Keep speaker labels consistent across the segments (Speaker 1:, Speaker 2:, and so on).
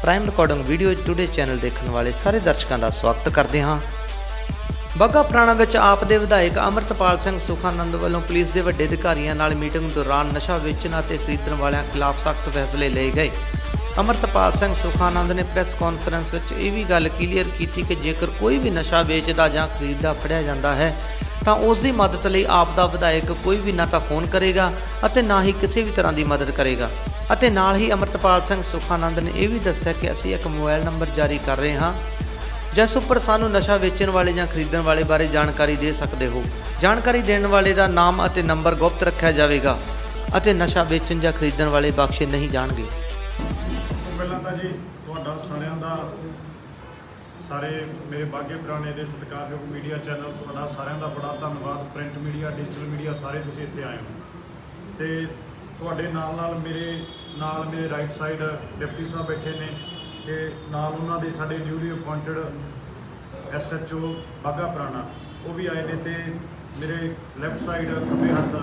Speaker 1: Prime recording video today channel ਦੇਖਣ ਵਾਲੇ ਸਾਰੇ ਦਰਸ਼ਕਾਂ ਦਾ ਸਵਾਗਤ ਕਰਦੇ ਹਾਂ। ਬਾਘਾ ਪੁਰਾਣਾ ਵਿੱਚ ਆਪ ਦੇ ਵਿਧਾਇਕ ਅੰਮ੍ਰਿਤਪਾਲ ਸਿੰਘ ਸੁਖਾਨੰਦ ਵੱਲੋਂ ਪੁਲਿਸ ਦੇ ਵੱਡੇ ਅਧਿਕਾਰੀਆਂ ਨਾਲ ਮੀਟਿੰਗ ਦੌਰਾਨ ਨਸ਼ਾ ਵੇਚਣ ਅਤੇ ਖਰੀਦਣ ਵਾਲਿਆਂ ਖਿਲਾਫ ਸਖਤ ਫੈਸਲੇ ਲਏ ਗਏ। ਅੰਮ੍ਰਿਤਪਾਲ ਸਿੰਘ ਸੁਖਾਨੰਦ ਨੇ ਪ੍ਰੈਸ ਕਾਨਫਰੰਸ ਵਿੱਚ ਇਹ ਵੀ ਗੱਲ ਕਲੀਅਰ ਕੀਤੀ ਕਿ ਜੇਕਰ ਕੋਈ ਵੀ ਨਸ਼ਾ ਵੇਚਦਾ ਜਾਂ ਖਰੀਦਦਾ ਫੜਿਆ ਜਾਂਦਾ ਹੈ ਤਾਂ ਉਸ ਦੀ ਮਦਦ ਲਈ ਆਪ ਦਾ ਵਿਧਾਇਕ ਕੋਈ ਵੀ ਨਾ ਤਾਂ ਫੋਨ ਕਰੇਗਾ ਅਤੇ ਨਾ ਹੀ ਕਿਸੇ ਵੀ ਤਰ੍ਹਾਂ ਦੀ ਮਦਦ ਕਰੇਗਾ। ਅਤੇ ਨਾਲ ਹੀ ਅੰਮ੍ਰਿਤਪਾਲ ਸਿੰਘ ਸੁਖਾਨੰਦ ਨੇ ਇਹ ਵੀ ਦੱਸਿਆ ਕਿ ਅਸੀਂ ਇੱਕ ਮੋਬਾਈਲ ਨੰਬਰ ਜਾਰੀ ਕਰ ਰਹੇ ਹਾਂ ਜਿਸ ਉੱਪਰ ਸਾਨੂੰ ਨਸ਼ਾ ਵੇਚਣ ਵਾਲੇ ਜਾਂ ਖਰੀਦਣ ਵਾਲੇ ਬਾਰੇ ਜਾਣਕਾਰੀ ਦੇ ਸਕਦੇ ਹੋ। ਜਾਣਕਾਰੀ ਦੇਣ ਵਾਲੇ ਦਾ ਨਾਮ ਅਤੇ ਨੰਬਰ ਗੁਪਤ ਰੱਖਿਆ ਜਾਵੇਗਾ ਅਤੇ ਨਸ਼ਾ ਵੇਚਣ ਜਾਂ ਖਰੀਦਣ ਵਾਲੇ ਬਖਸ਼ੇ ਨਹੀਂ ਜਾਣਗੇ।
Speaker 2: ਪਹਿਲਾਂ ਤਾਂ ਜੀ ਤੁਹਾਡਾ ਸਾਰਿਆਂ ਦਾ ਸਾਰੇ ਮੇਰੇ ਬਾਘੇ ਪੁਰਾਣੇ ਦੇ ਸਤਿਕਾਰਯੋਗ ਮੀਡੀਆ ਚੈਨਲ ਤੁਹਾਡਾ ਸਾਰਿਆਂ ਦਾ ਬੜਾ ਧੰਨਵਾਦ। ਪ੍ਰਿੰਟ ਮੀਡੀਆ, ਡਿਜੀਟਲ ਮੀਡੀਆ ਸਾਰੇ ਤੁਸੀਂ ਇੱਥੇ ਆਏ ਹੋ ਤੇ ਤੁਹਾਡੇ ਨਾਲ ਮੇਰੇ ਰਾਈਟ ਸਾਈਡ ਡਿਪਟੀ ਸਾਹਿਬ ਬੈਠੇ ਨੇ ਤੇ ਨਾਲ ਉਹਨਾਂ ਦੇ ਸਾਡੇ ਨਿਊਲੀ ਅਪੁਆਇੰਟਡ SHO ਬਾਘਾ ਪੁਰਾਣਾ ਉਹ ਵੀ ਆਏ ਨੇ ਤੇ ਮੇਰੇ ਲੈਫਟ ਸਾਈਡ ਖੱਬੇ ਹੱਥ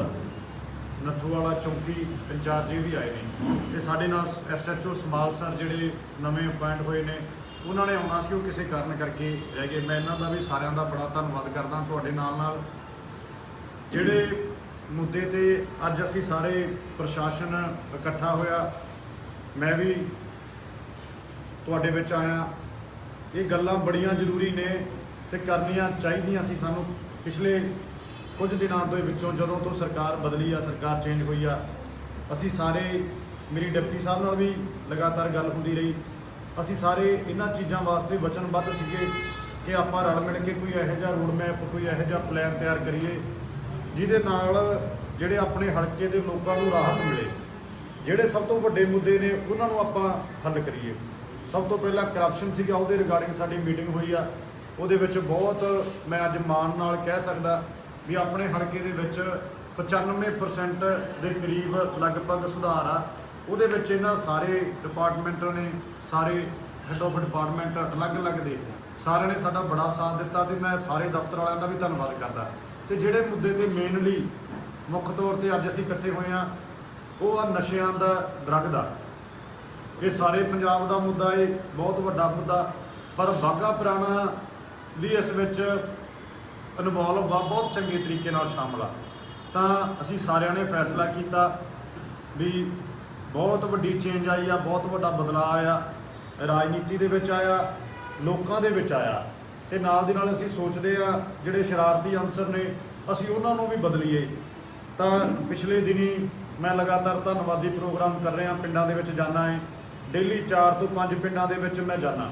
Speaker 2: ਨੱਥੂ ਵਾਲਾ ਚੌਂਕੀ ਇੰਚਾਰਜ ਵੀ ਆਏ ਨੇ ਤੇ ਸਾਡੇ ਨਾਲ SHO ਸਮਾਲ ਸਰ ਜਿਹੜੇ ਨਵੇਂ ਅਪੁਆਇੰਟ ਹੋਏ ਨੇ ਉਹਨਾਂ ਨੇ ਆਉਣਾ ਸੀ, ਉਹ ਕਿਸੇ ਕਾਰਨ ਕਰਕੇ ਰਹਿ ਗਏ। ਮੈਂ ਇਹਨਾਂ ਦਾ ਵੀ ਸਾਰਿਆਂ ਦਾ ਬੜਾ ਧੰਨਵਾਦ ਕਰਦਾ। ਤੁਹਾਡੇ ਨਾਲ ਜਿਹੜੇ ਮੁੱਦੇ ਤੇ ਅੱਜ ਅਸੀਂ ਸਾਰੇ ਪ੍ਰਸ਼ਾਸਨ ਇਕੱਠਾ ਹੋਇਆ, ਮੈਂ ਵੀ ਤੁਹਾਡੇ ਵਿੱਚ ਆਇਆ। ਇਹ ਗੱਲਾਂ ਬੜੀਆਂ ਜ਼ਰੂਰੀ ਨੇ ਤੇ ਕਰਨੀਆਂ ਚਾਹੀਦੀਆਂ ਸੀ ਸਾਨੂੰ। ਪਿਛਲੇ ਕੁਝ ਦਿਨਾਂ ਦੇ ਵਿੱਚੋਂ ਜਦੋਂ ਤੋਂ ਸਰਕਾਰ ਬਦਲੀ ਆ, ਸਰਕਾਰ ਚੇਂਜ ਹੋਈ ਆ, ਅਸੀਂ ਸਾਰੇ ਮੇਰੀ ਡਿਪਟੀ ਸਾਹਿਬ ਨਾਲ ਵੀ ਲਗਾਤਾਰ ਗੱਲ ਹੁੰਦੀ ਰਹੀ। ਅਸੀਂ ਸਾਰੇ ਇਹਨਾਂ ਚੀਜ਼ਾਂ ਵਾਸਤੇ ਵਚਨਬੱਧ ਸੀਗੇ ਕਿ ਆਪਾਂ ਰਲ ਮਿਲ ਕੇ ਕੋਈ ਇਹੋ ਜਿਹਾ ਰੋਡ ਮੈਪ, ਕੋਈ ਇਹੋ ਜਿਹਾ ਪਲਾਨ ਤਿਆਰ ਕਰੀਏ ਜਿਹਦੇ ਨਾਲ ਜਿਹੜੇ ਆਪਣੇ ਹਲਕੇ ਦੇ ਲੋਕਾਂ ਨੂੰ ਰਾਹਤ ਮਿਲੇ। ਜਿਹੜੇ ਸਭ ਤੋਂ ਵੱਡੇ ਮੁੱਦੇ ਨੇ ਉਹਨਾਂ ਨੂੰ ਆਪਾਂ ਹੱਲ ਕਰੀਏ। ਸਭ ਤੋਂ ਪਹਿਲਾਂ ਕਰਪਸ਼ਨ ਸੀਗਾ, ਉਹਦੇ ਰਿਗਾਰਡਿੰਗ ਸਾਡੀ ਮੀਟਿੰਗ ਹੋਈ ਆ। ਉਹਦੇ ਵਿੱਚ ਬਹੁਤ ਮੈਂ ਅੱਜ ਮਾਣ ਨਾਲ ਕਹਿ ਸਕਦਾ ਵੀ ਆਪਣੇ ਹਲਕੇ ਦੇ ਵਿੱਚ 95% ਦੇ ਕਰੀਬ ਲਗਭਗ ਸੁਧਾਰ ਆ। ਉਹਦੇ ਵਿੱਚ ਇਹਨਾਂ ਸਾਰੇ ਡਿਪਾਰਟਮੈਂਟਾਂ ਨੇ, ਸਾਰੇ ਹੈੱਡ ਆਫ ਡਿਪਾਰਟਮੈਂਟ ਅਲੱਗ-ਅਲੱਗ ਦੇ ਸਾਰਿਆਂ ਨੇ ਸਾਡਾ ਬੜਾ ਸਾਥ ਦਿੱਤਾ ਤੇ ਮੈਂ ਸਾਰੇ ਦਫ਼ਤਰ ਵਾਲਿਆਂ ਦਾ ਵੀ ਧੰਨਵਾਦ ਕਰਦਾ। ਤੇ ਜਿਹੜੇ ਮੁੱਦੇ ਤੇ ਮੇਨਲੀ ਮੁੱਖ ਤੌਰ ਤੇ ਅੱਜ ਅਸੀਂ ਇਕੱਠੇ ਹੋਏ ਹਾਂ ਉਹ ਆ ਨਸ਼ਿਆਂ ਦਾ, ਡਰੱਗ ਦਾ। ਇਹ ਸਾਰੇ ਪੰਜਾਬ ਦਾ ਮੁੱਦਾ, ਇਹ ਬਹੁਤ ਵੱਡਾ ਮੁੱਦਾ, ਪਰ ਬਾਘਾ ਪੁਰਾਣਾ ਵੀ ਇਸ ਵਿੱਚ ਇਨਵੋਲਵ ਆ, ਬਹੁਤ ਚੰਗੇ ਤਰੀਕੇ ਨਾਲ ਸ਼ਾਮਲ ਆ। ਤਾਂ ਅਸੀਂ ਸਾਰਿਆਂ ਨੇ ਫੈਸਲਾ ਕੀਤਾ ਵੀ ਬਹੁਤ ਵੱਡੀ ਚੇਂਜ ਆਈ ਆ, ਬਹੁਤ ਵੱਡਾ ਬਦਲਾਅ ਆਇਆ, ਰਾਜਨੀਤੀ ਦੇ ਵਿੱਚ ਆਇਆ, ਲੋਕਾਂ ਦੇ ਵਿੱਚ ਆਇਆ ਤੇ ਨਾਲ ਦੀ ਨਾਲ ਅਸੀਂ ਸੋਚਦੇ ਆ ਜਿਹੜੇ ਸ਼ਰਾਰਤੀ ਅਨਸਰ ਨੇ ਅਸੀਂ ਉਹਨਾਂ ਨੂੰ ਵੀ ਬਦਲੀਏ। ਤਾਂ ਪਿਛਲੇ ਦਿਨੀ ਮੈਂ ਲਗਾਤਾਰ ਧੰਨਵਾਦੀ ਪ੍ਰੋਗਰਾਮ ਕਰ ਰਿਹਾ, ਪਿੰਡਾਂ ਦੇ ਵਿੱਚ ਜਾਣਾ ਹੈ। ਡੇਲੀ 4 ਤੋਂ 5 ਪਿੰਡਾਂ ਦੇ ਵਿੱਚ ਮੈਂ ਜਾਣਾ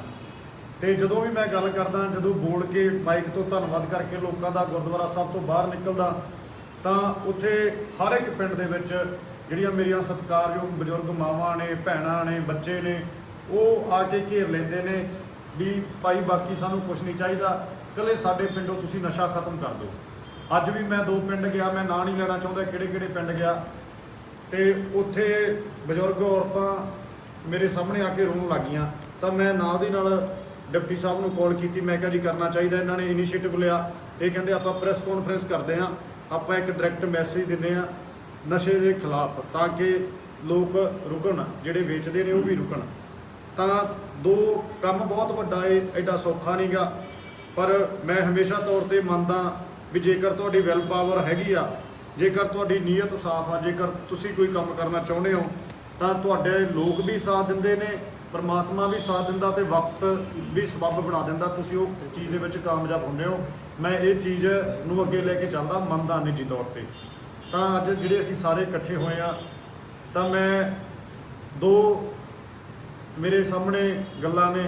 Speaker 2: ਤੇ ਜਦੋਂ ਵੀ ਮੈਂ ਗੱਲ ਕਰਦਾ, ਜਦੋਂ ਬੋਲ ਕੇ ਮਾਈਕ ਤੋਂ ਧੰਨਵਾਦ ਕਰਕੇ ਲੋਕਾਂ ਦਾ ਗੁਰਦੁਆਰਾ ਸਾਹਿਬ ਤੋਂ ਬਾਹਰ ਨਿਕਲਦਾ ਤਾਂ ਉੱਥੇ ਹਰ ਇੱਕ ਪਿੰਡ ਦੇ ਵਿੱਚ ਜਿਹੜੀਆਂ ਮੇਰੀਆਂ ਸਤਿਕਾਰਯੋਗ ਬਜ਼ੁਰਗ ਮਾਵਾਂ ਨੇ, ਭੈਣਾਂ ਨੇ, ਬੱਚੇ ਨੇ, ਉਹ ਆ ਕੇ ਘੇਰ ਲੈਂਦੇ ਨੇ ਵੀ ਭਾਈ ਬਾਕੀ ਸਾਨੂੰ ਕੁਛ ਨਹੀਂ ਚਾਹੀਦਾ, ਇਕੱਲੇ ਸਾਡੇ ਪਿੰਡੋਂ ਤੁਸੀਂ ਨਸ਼ਾ ਖਤਮ ਕਰ ਦਿਓ। ਅੱਜ ਵੀ ਮੈਂ 2 ਪਿੰਡ ਗਿਆ, ਮੈਂ ਨਾਂ ਨਹੀਂ ਲੈਣਾ ਚਾਹੁੰਦਾ ਕਿਹੜੇ ਪਿੰਡ ਗਿਆ ਤੇ ਉੱਥੇ ਬਜ਼ੁਰਗ ਔਰਤਾਂ ਮੇਰੇ ਸਾਹਮਣੇ ਆ ਕੇ ਰੋਣ ਲੱਗ ਗਈਆਂ। ਤਾਂ ਮੈਂ ਨਾਲ ਦੀ ਨਾਲ ਡਿਪਟੀ ਸਾਹਿਬ ਨੂੰ ਕਾਲ ਕੀਤੀ, ਮੈਂ ਕਿਹਾ ਜੀ ਕਰਨਾ ਚਾਹੀਦਾ। ਇਹਨਾਂ ਨੇ ਇਨੀਸ਼ੀਏਟਿਵ ਲਿਆ, ਇਹ ਕਹਿੰਦੇ ਆਪਾਂ ਪ੍ਰੈਸ ਕਾਨਫਰੰਸ ਕਰਦੇ ਹਾਂ, ਆਪਾਂ ਇੱਕ ਡਾਇਰੈਕਟ ਮੈਸੇਜ ਦਿੰਦੇ ਹਾਂ ਨਸ਼ੇ ਦੇ ਖਿਲਾਫ ਤਾਂ ਕਿ ਲੋਕ ਰੁਕਣ, ਜਿਹੜੇ ਵੇਚਦੇ ਨੇ ਉਹ ਵੀ ਰੁਕਣ। ਤਾਂ 2 ਕੰਮ ਬਹੁਤ ਵੱਡਾ ਏ, ਐਡਾ ਸੌਖਾ ਨਹੀਂ ਗਾ, ਪਰ ਮੈਂ ਹਮੇਸ਼ਾ ਤੌਰ ਤੇ ਮੰਨਦਾ ਵੀ ਜੇਕਰ ਤੁਹਾਡੀ ਵਿਲ ਪਾਵਰ ਹੈਗੀ ਆ, ਜੇਕਰ ਤੁਹਾਡੀ ਨੀਅਤ ਸਾਫ਼ ਆ, ਜੇਕਰ ਤੁਸੀਂ ਕੋਈ ਕੰਮ ਕਰਨਾ ਚਾਹੁੰਦੇ ਹੋ ਤਾਂ ਤੁਹਾਡੇ ਲੋਕ ਵੀ ਸਾਥ ਦਿੰਦੇ ਨੇ, ਪਰਮਾਤਮਾ ਵੀ ਸਾਥ ਦਿੰਦਾ ਤੇ ਵਕਤ ਵੀ ਸਬੱਬ ਬਣਾ ਦਿੰਦਾ, ਤੁਸੀਂ ਉਹ ਚੀਜ਼ ਦੇ ਵਿੱਚ ਕਾਮਯਾਬ ਹੁੰਦੇ ਹੋ। ਮੈਂ ਇਹ ਚੀਜ਼ ਨੂੰ ਅੱਗੇ ਲੈ ਕੇ ਚੱਲਦਾ, ਮੰਨਦਾ ਨਿੱਜੀ ਤੌਰ ਤੇ। ਤਾਂ ਅੱਜ ਜਿਹੜੇ ਅਸੀਂ ਸਾਰੇ ਇਕੱਠੇ ਹੋਏ ਆ ਤਾਂ ਮੈਂ 2 ਮੇਰੇ ਸਾਹਮਣੇ ਗੱਲਾਂ ਨੇ।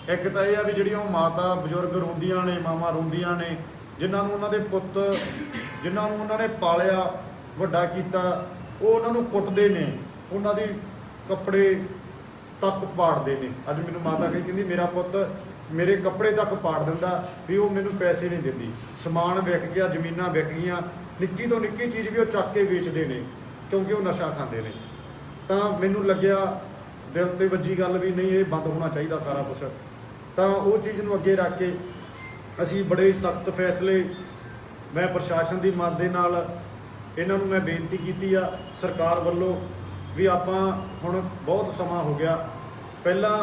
Speaker 2: ਇੱਕ ਤਾਂ ਇਹ ਆ ਵੀ ਜਿਹੜੀਆਂ ਉਹ ਮਾਤਾ ਬਜ਼ੁਰਗ ਰੋਂਦੀਆਂ ਨੇ, ਮਾਵਾਂ ਰੋਂਦੀਆਂ ਨੇ, ਜਿਨ੍ਹਾਂ ਨੂੰ ਉਹਨਾਂ ਦੇ ਪੁੱਤ, ਜਿਨ੍ਹਾਂ ਨੂੰ ਉਹਨਾਂ ਨੇ ਪਾਲਿਆ ਵੱਡਾ ਕੀਤਾ, ਉਹ ਉਹਨਾਂ ਨੂੰ ਕੁੱਟਦੇ ਨੇ, ਉਹਨਾਂ ਦੀ ਕੱਪੜੇ ਤੱਕ ਪਾੜਦੇ ਨੇ। ਅੱਜ ਮੈਨੂੰ ਮਾਤਾ ਕਹਿੰਦੀ ਮੇਰਾ ਪੁੱਤ ਮੇਰੇ ਕੱਪੜੇ ਤੱਕ ਪਾੜ ਦਿੰਦਾ ਵੀ ਉਹ ਮੈਨੂੰ ਪੈਸੇ ਨਹੀਂ ਦਿੰਦੀ। ਸਮਾਨ ਵਿਕ ਗਿਆ, ਜ਼ਮੀਨਾਂ ਵਿਕ ਗਈਆਂ, ਨਿੱਕੀ ਤੋਂ ਨਿੱਕੀ ਚੀਜ਼ ਵੀ ਉਹ ਚੱਕ ਕੇ ਵੇਚਦੇ ਨੇ ਕਿਉਂਕਿ ਉਹ ਨਸ਼ਾ ਖਾਂਦੇ ਨੇ। ਤਾਂ ਮੈਨੂੰ ਲੱਗਿਆ ਦਿਲ ਤੇ ਵੱਜੀ ਗੱਲ ਵੀ ਨਹੀਂ, ਇਹ ਬੰਦ ਹੋਣਾ ਚਾਹੀਦਾ ਸਾਰਾ ਕੁਛ। ਤਾਂ ਉਹ ਚੀਜ਼ ਨੂੰ ਅੱਗੇ ਰੱਖ ਕੇ ਅਸੀਂ ਬੜੇ ਸਖਤ ਫੈਸਲੇ, ਮੈਂ ਪ੍ਰਸ਼ਾਸਨ ਦੀ ਮਦਦ ਦੇ ਨਾਲ ਇਹਨਾਂ ਨੂੰ ਮੈਂ ਬੇਨਤੀ ਕੀਤੀ ਆ ਸਰਕਾਰ ਵੱਲੋਂ ਵੀ ਆਪਾਂ ਹੁਣ ਬਹੁਤ ਸਮਾਂ ਹੋ ਗਿਆ ਪਹਿਲਾਂ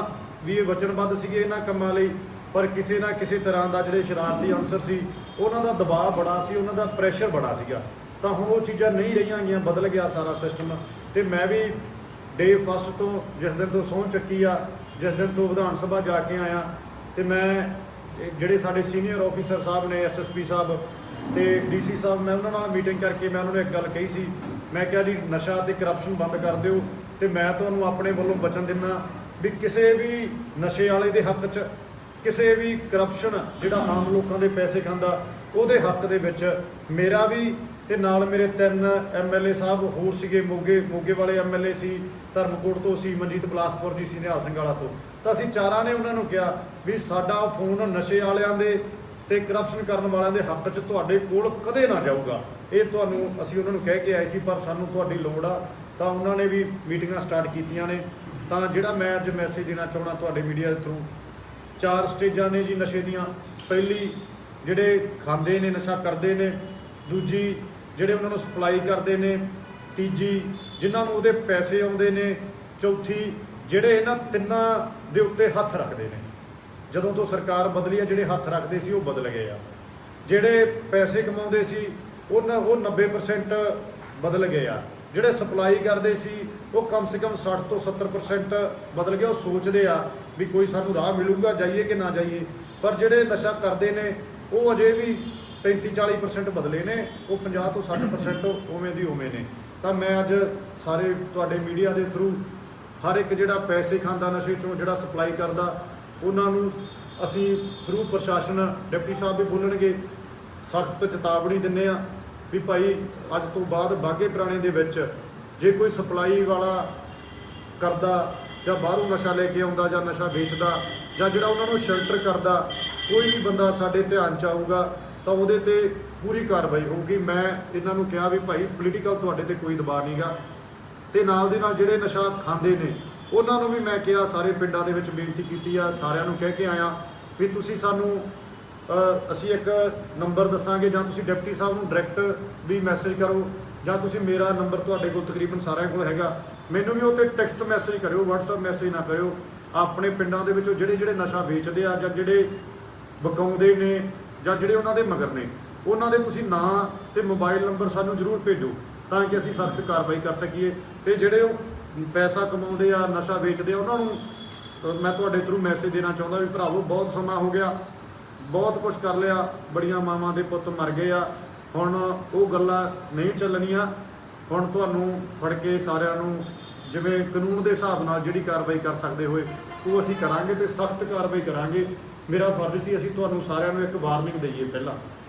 Speaker 2: ਵੀ ਇਹ ਵਚਨਬੱਧ ਸੀਗੇ ਇਹਨਾਂ ਕੰਮਾਂ ਲਈ, ਪਰ ਕਿਸੇ ਨਾ ਕਿਸੇ ਤਰ੍ਹਾਂ ਦਾ ਜਿਹੜੇ ਸ਼ਰਾਰਤੀ ਅਨਸਰ ਸੀ ਉਹਨਾਂ ਦਾ ਦਬਾਅ ਬੜਾ ਸੀ, ਉਹਨਾਂ ਦਾ ਪ੍ਰੈਸ਼ਰ ਬੜਾ ਸੀਗਾ। ਤਾਂ ਹੁਣ ਉਹ ਚੀਜ਼ਾਂ ਨਹੀਂ ਰਹੀਆਂ ਗਈਆਂ, ਬਦਲ ਗਿਆ ਸਾਰਾ ਸਿਸਟਮ। ਤੇ ਮੈਂ ਵੀ ਡੇ ਫਸਟ ਤੋਂ ਜਿਸ ਦਿਨ ਤੋਂ ਸਹੁੰ ਚੱਕੀ ਆ, ਜਿਸ ਦਿਨ ਤੋਂ ਵਿਧਾਨ ਸਭਾ ਜਾ ਕੇ ਆਇਆ, ਤੇ ਮੈਂ ਜਿਹੜੇ ਸਾਡੇ ਸੀਨੀਅਰ ਆਫੀਸਰ ਸਾਹਿਬ ਨੇ, ਐਸਐਸਪੀ ਸਾਹਿਬ ਤੇ ਡੀਸੀ ਸਾਹਿਬ, ਮੈਂ ਉਹਨਾਂ ਨਾਲ ਮੀਟਿੰਗ ਕਰਕੇ ਮੈਂ ਉਹਨਾਂ ਨੂੰ ਇੱਕ ਗੱਲ ਕਹੀ ਸੀ। ਮੈਂ ਕਿਹਾ ਜੀ ਨਸ਼ਾ ਤੇ ਕਰਪਸ਼ਨ ਬੰਦ ਕਰ ਦਿਓ, ਤੇ ਮੈਂ ਤੁਹਾਨੂੰ ਆਪਣੇ ਵੱਲੋਂ ਵਚਨ ਦਿੰਦਾ ਵੀ ਕਿਸੇ ਵੀ ਨਸ਼ੇ ਵਾਲੇ ਦੇ ਹੱਕ 'ਚ, ਕਿਸੇ ਵੀ ਕਰਪਸ਼ਨ ਜਿਹੜਾ ਆਮ ਲੋਕਾਂ ਦੇ ਪੈਸੇ ਖਾਂਦਾ ਉਹਦੇ ਹੱਕ ਦੇ ਵਿੱਚ ਮੇਰਾ ਵੀ ਤੇ ਨਾਲ ਮੇਰੇ 3 ਐਮਐਲਏ ਸਾਹਿਬ ਹੋਰ ਸੀਗੇ, ਮੋਗੇ ਵਾਲੇ ਐਮਐਲਏ ਸੀ, ਧਰਮਕੋਟ ਤੋਂ ਸੀ, ਮਨਜੀਤ ਬਲਾਸਪੁਰ ਜੀ ਸੀ, ਨਿਹਾਲ ਸਿੰਘ ਵਾਲਾ ਤੋਂ। ਤਾਂ ਅਸੀਂ ਚਾਰਾਂ ਨੇ ਉਹਨਾਂ ਨੂੰ ਕਿਹਾ ਵੀ ਸਾਡਾ ਫੋਨ ਨਸ਼ੇ ਵਾਲਿਆਂ ਦੇ ਤੇ ਕਰਪਸ਼ਨ ਕਰਨ ਵਾਲਿਆਂ ਦੇ ਹੱਕ 'ਚ ਤੁਹਾਡੇ ਕੋਲ ਕਦੇ ਨਾ ਜਾਊਗਾ। ਇਹ ਤੁਹਾਨੂੰ ਅਸੀਂ ਉਹਨਾਂ ਨੂੰ ਕਹਿ ਕੇ ਆਏ ਸੀ, ਪਰ ਸਾਨੂੰ ਤੁਹਾਡੀ ਲੋੜ ਆ। ਤਾਂ ਉਹਨਾਂ ਨੇ ਵੀ ਮੀਟਿੰਗਾਂ ਸਟਾਰਟ ਕੀਤੀਆਂ ਨੇ। ਤਾਂ ਜਿਹੜਾ ਮੈਂ ਅੱਜ ਮੈਸੇਜ ਦੇਣਾ ਚਾਹੁੰਦਾ ਤੁਹਾਡੇ ਮੀਡੀਆ ਦੇ ਥਰੂ, 4 ਸਟੇਜਾਂ ਨੇ ਜੀ ਨਸ਼ੇ ਦੀਆਂ। ਪਹਿਲੀ, ਜਿਹੜੇ ਖਾਂਦੇ ਨੇ, ਨਸ਼ਾ ਕਰਦੇ ਨੇ। ਦੂਜੀ, ਜਿਹੜੇ ਉਹਨਾਂ ਨੂੰ ਸਪਲਾਈ ਕਰਦੇ ਨੇ। ਤੀਜੀ, ਜਿਨ੍ਹਾਂ ਨੂੰ ਉਹਦੇ ਪੈਸੇ ਆਉਂਦੇ ਨੇ। ਚੌਥੀ, ਜਿਹੜੇ ਇਹਨਾਂ ਤਿੰਨਾਂ ਦੇ ਉੱਤੇ ਹੱਥ ਰੱਖਦੇ ਨੇ। ਜਦੋਂ ਤੋਂ ਸਰਕਾਰ ਬਦਲੀ ਆ, ਜਿਹੜੇ ਹੱਥ ਰੱਖਦੇ ਸੀ ਉਹ ਬਦਲ ਗਏ ਆ। ਜਿਹੜੇ ਪੈਸੇ ਕਮਾਉਂਦੇ ਸੀ ਉਹ 90% ਬਦਲ ਗਏ ਆ। ਜਿਹੜੇ ਸਪਲਾਈ ਕਰਦੇ ਸੀ ਉਹ ਕਮ ਸੇ ਕਮ 60 ਤੋਂ 70% ਬਦਲ ਗਏ। ਉਹ ਸੋਚਦੇ ਆ ਵੀ ਕੋਈ ਸਾਨੂੰ ਰਾਹ ਮਿਲੂਗਾ, ਜਾਈਏ ਕਿ ਨਾ ਜਾਈਏ। ਪਰ ਜਿਹੜੇ ਨਸ਼ਾ ਕਰਦੇ ਨੇ ਉਹ ਅਜੇ ਵੀ 35-40% ਬਦਲੇ ਨੇ। ਉਹ 50 ਤੋਂ 60% ਉਵੇਂ ਦੀ ਉਵੇਂ ਨੇ। ਤਾਂ ਮੈਂ ਅੱਜ ਸਾਰੇ ਤੁਹਾਡੇ ਮੀਡੀਆ ਦੇ ਥਰੂ ਹਰ ਇੱਕ ਜਿਹੜਾ ਪੈਸੇ ਖਾਂਦਾ ਨਸ਼ੇ 'ਚੋਂ, ਜਿਹੜਾ ਸਪਲਾਈ ਕਰਦਾ, ਉਹਨਾਂ ਨੂੰ ਅਸੀਂ ਥਰੂ ਪ੍ਰਸ਼ਾਸਨ, ਡਿਪਟੀ ਸਾਹਿਬ ਵੀ ਬੋਲਣਗੇ, ਸਖਤ ਚੇਤਾਵਨੀ ਦਿੰਦੇ ਆ ਵੀ ਭਾਈ ਅੱਜ ਤੋਂ ਬਾਅਦ ਬਾਘੇ ਪੁਰਾਣੇ ਦੇ ਵਿੱਚ ਜੇ ਕੋਈ ਸਪਲਾਈ ਵਾਲਾ ਕਰਦਾ ਜਾਂ ਬਾਹਰੋਂ ਨਸ਼ਾ ਲੈ ਕੇ ਆਉਂਦਾ ਜਾਂ ਨਸ਼ਾ ਵੇਚਦਾ ਜਾਂ ਜਿਹੜਾ ਉਹਨਾਂ ਨੂੰ ਸ਼ੈਲਟਰ ਕਰਦਾ, ਕੋਈ ਵੀ ਬੰਦਾ ਸਾਡੇ ਧਿਆਨ 'ਚ ਆਊਗਾ ਤਾਂ ਉਹਦੇ ਤੇ ਪੂਰੀ ਕਾਰਵਾਈ ਹੋਊਗੀ। ਮੈਂ ਇਹਨਾਂ ਨੂੰ ਕਿਹਾ ਵੀ ਭਾਈ ਪੋਲੀਟੀਕਲ ਤੁਹਾਡੇ ਤੇ ਕੋਈ ਦਬਾਅ ਨਹੀਂਗਾ। ਤੇ ਨਾਲ ਦੇ ਨਾਲ ਜਿਹੜੇ ਨਸ਼ਾ ਖਾਂਦੇ ਨੇ ਉਹਨਾਂ ਨੂੰ ਵੀ ਮੈਂ ਕਿਹਾ, ਸਾਰੇ ਪਿੰਡਾਂ ਦੇ ਵਿੱਚ ਬੇਨਤੀ ਕੀਤੀ ਆ, ਸਾਰਿਆਂ ਨੂੰ ਕਹਿ ਕੇ ਆਇਆ ਵੀ ਤੁਸੀਂ ਸਾਨੂੰ ਅਸੀਂ ਇੱਕ ਨੰਬਰ ਦੱਸਾਂਗੇ, ਜਾਂ ਤੁਸੀਂ ਡਿਪਟੀ ਸਾਹਿਬ ਨੂੰ ਡਾਇਰੈਕਟ ਵੀ ਮੈਸੇਜ ਕਰੋ, ਜਾਂ ਤੁਸੀਂ ਮੇਰਾ ਨੰਬਰ ਤੁਹਾਡੇ ਕੋਲ ਤਕਰੀਬਨ ਸਾਰਿਆਂ ਕੋਲ ਹੈਗਾ, ਮੈਨੂੰ ਵੀ ਉਹ 'ਤੇ ਟੈਕਸਟ ਮੈਸੇਜ ਕਰਿਓ, WhatsApp ਮੈਸੇਜ ਨਾ ਕਰਿਓ। ਆਪਣੇ ਪਿੰਡਾਂ ਦੇ ਵਿੱਚੋਂ ਜਿਹੜੇ ਨਸ਼ਾ ਵੇਚਦੇ ਆ ਜਾਂ ਜਿਹੜੇ ਵਿਕਾਉਂਦੇ ਨੇ ਜਾਂ ਜਿਹੜੇ ਉਹਨਾਂ ਦੇ ਮਗਰ ਨੇ, ਉਹਨਾਂ ਦੇ ਤੁਸੀਂ ਨਾਂ ਤੇ ਮੋਬਾਈਲ ਨੰਬਰ ਸਾਨੂੰ ਜ਼ਰੂਰ ਭੇਜੋ ਤਾਂ ਕਿ ਅਸੀਂ ਸਖਤ ਕਾਰਵਾਈ ਕਰ ਸਕੀਏ। ਤੇ ਜਿਹੜੇ ਉਹ ਪੈਸਾ ਕਮਾਉਂਦੇ ਆ, ਨਸ਼ਾ ਵੇਚਦੇ ਆ, ਉਹਨਾਂ ਨੂੰ ਮੈਂ ਤੁਹਾਡੇ ਥਰੂ ਮੈਸੇਜ ਦੇਣਾ ਚਾਹੁੰਦਾ ਵੀ ਭਰਾਵੋ, ਬਹੁਤ ਸਮਾਂ ਹੋ ਗਿਆ, ਬਹੁਤ ਕੁਝ ਕਰ ਲਿਆ, ਬੜੀਆਂ ਮਾਵਾਂ ਦੇ ਪੁੱਤ ਮਰ ਗਏ ਆ, ਹੁਣ ਉਹ ਗੱਲਾਂ ਨਹੀਂ ਚੱਲਣੀਆਂ। ਹੁਣ ਤੁਹਾਨੂੰ ਫੜ ਕੇ ਸਾਰਿਆਂ ਨੂੰ ਜਿਵੇਂ ਕਾਨੂੰਨ ਦੇ ਹਿਸਾਬ ਨਾਲ ਜਿਹੜੀ ਕਾਰਵਾਈ ਕਰ ਸਕਦੇ ਹੋਏ ਉਹ ਅਸੀਂ ਕਰਾਂਗੇ ਤੇ ਸਖਤ ਕਾਰਵਾਈ ਕਰਾਂਗੇ। ਮੇਰਾ ਫਰਜ਼ ਸੀ ਅਸੀਂ ਤੁਹਾਨੂੰ ਸਾਰਿਆਂ ਨੂੰ ਇੱਕ ਵਾਰਨਿੰਗ ਦਈਏ। ਪਹਿਲਾਂ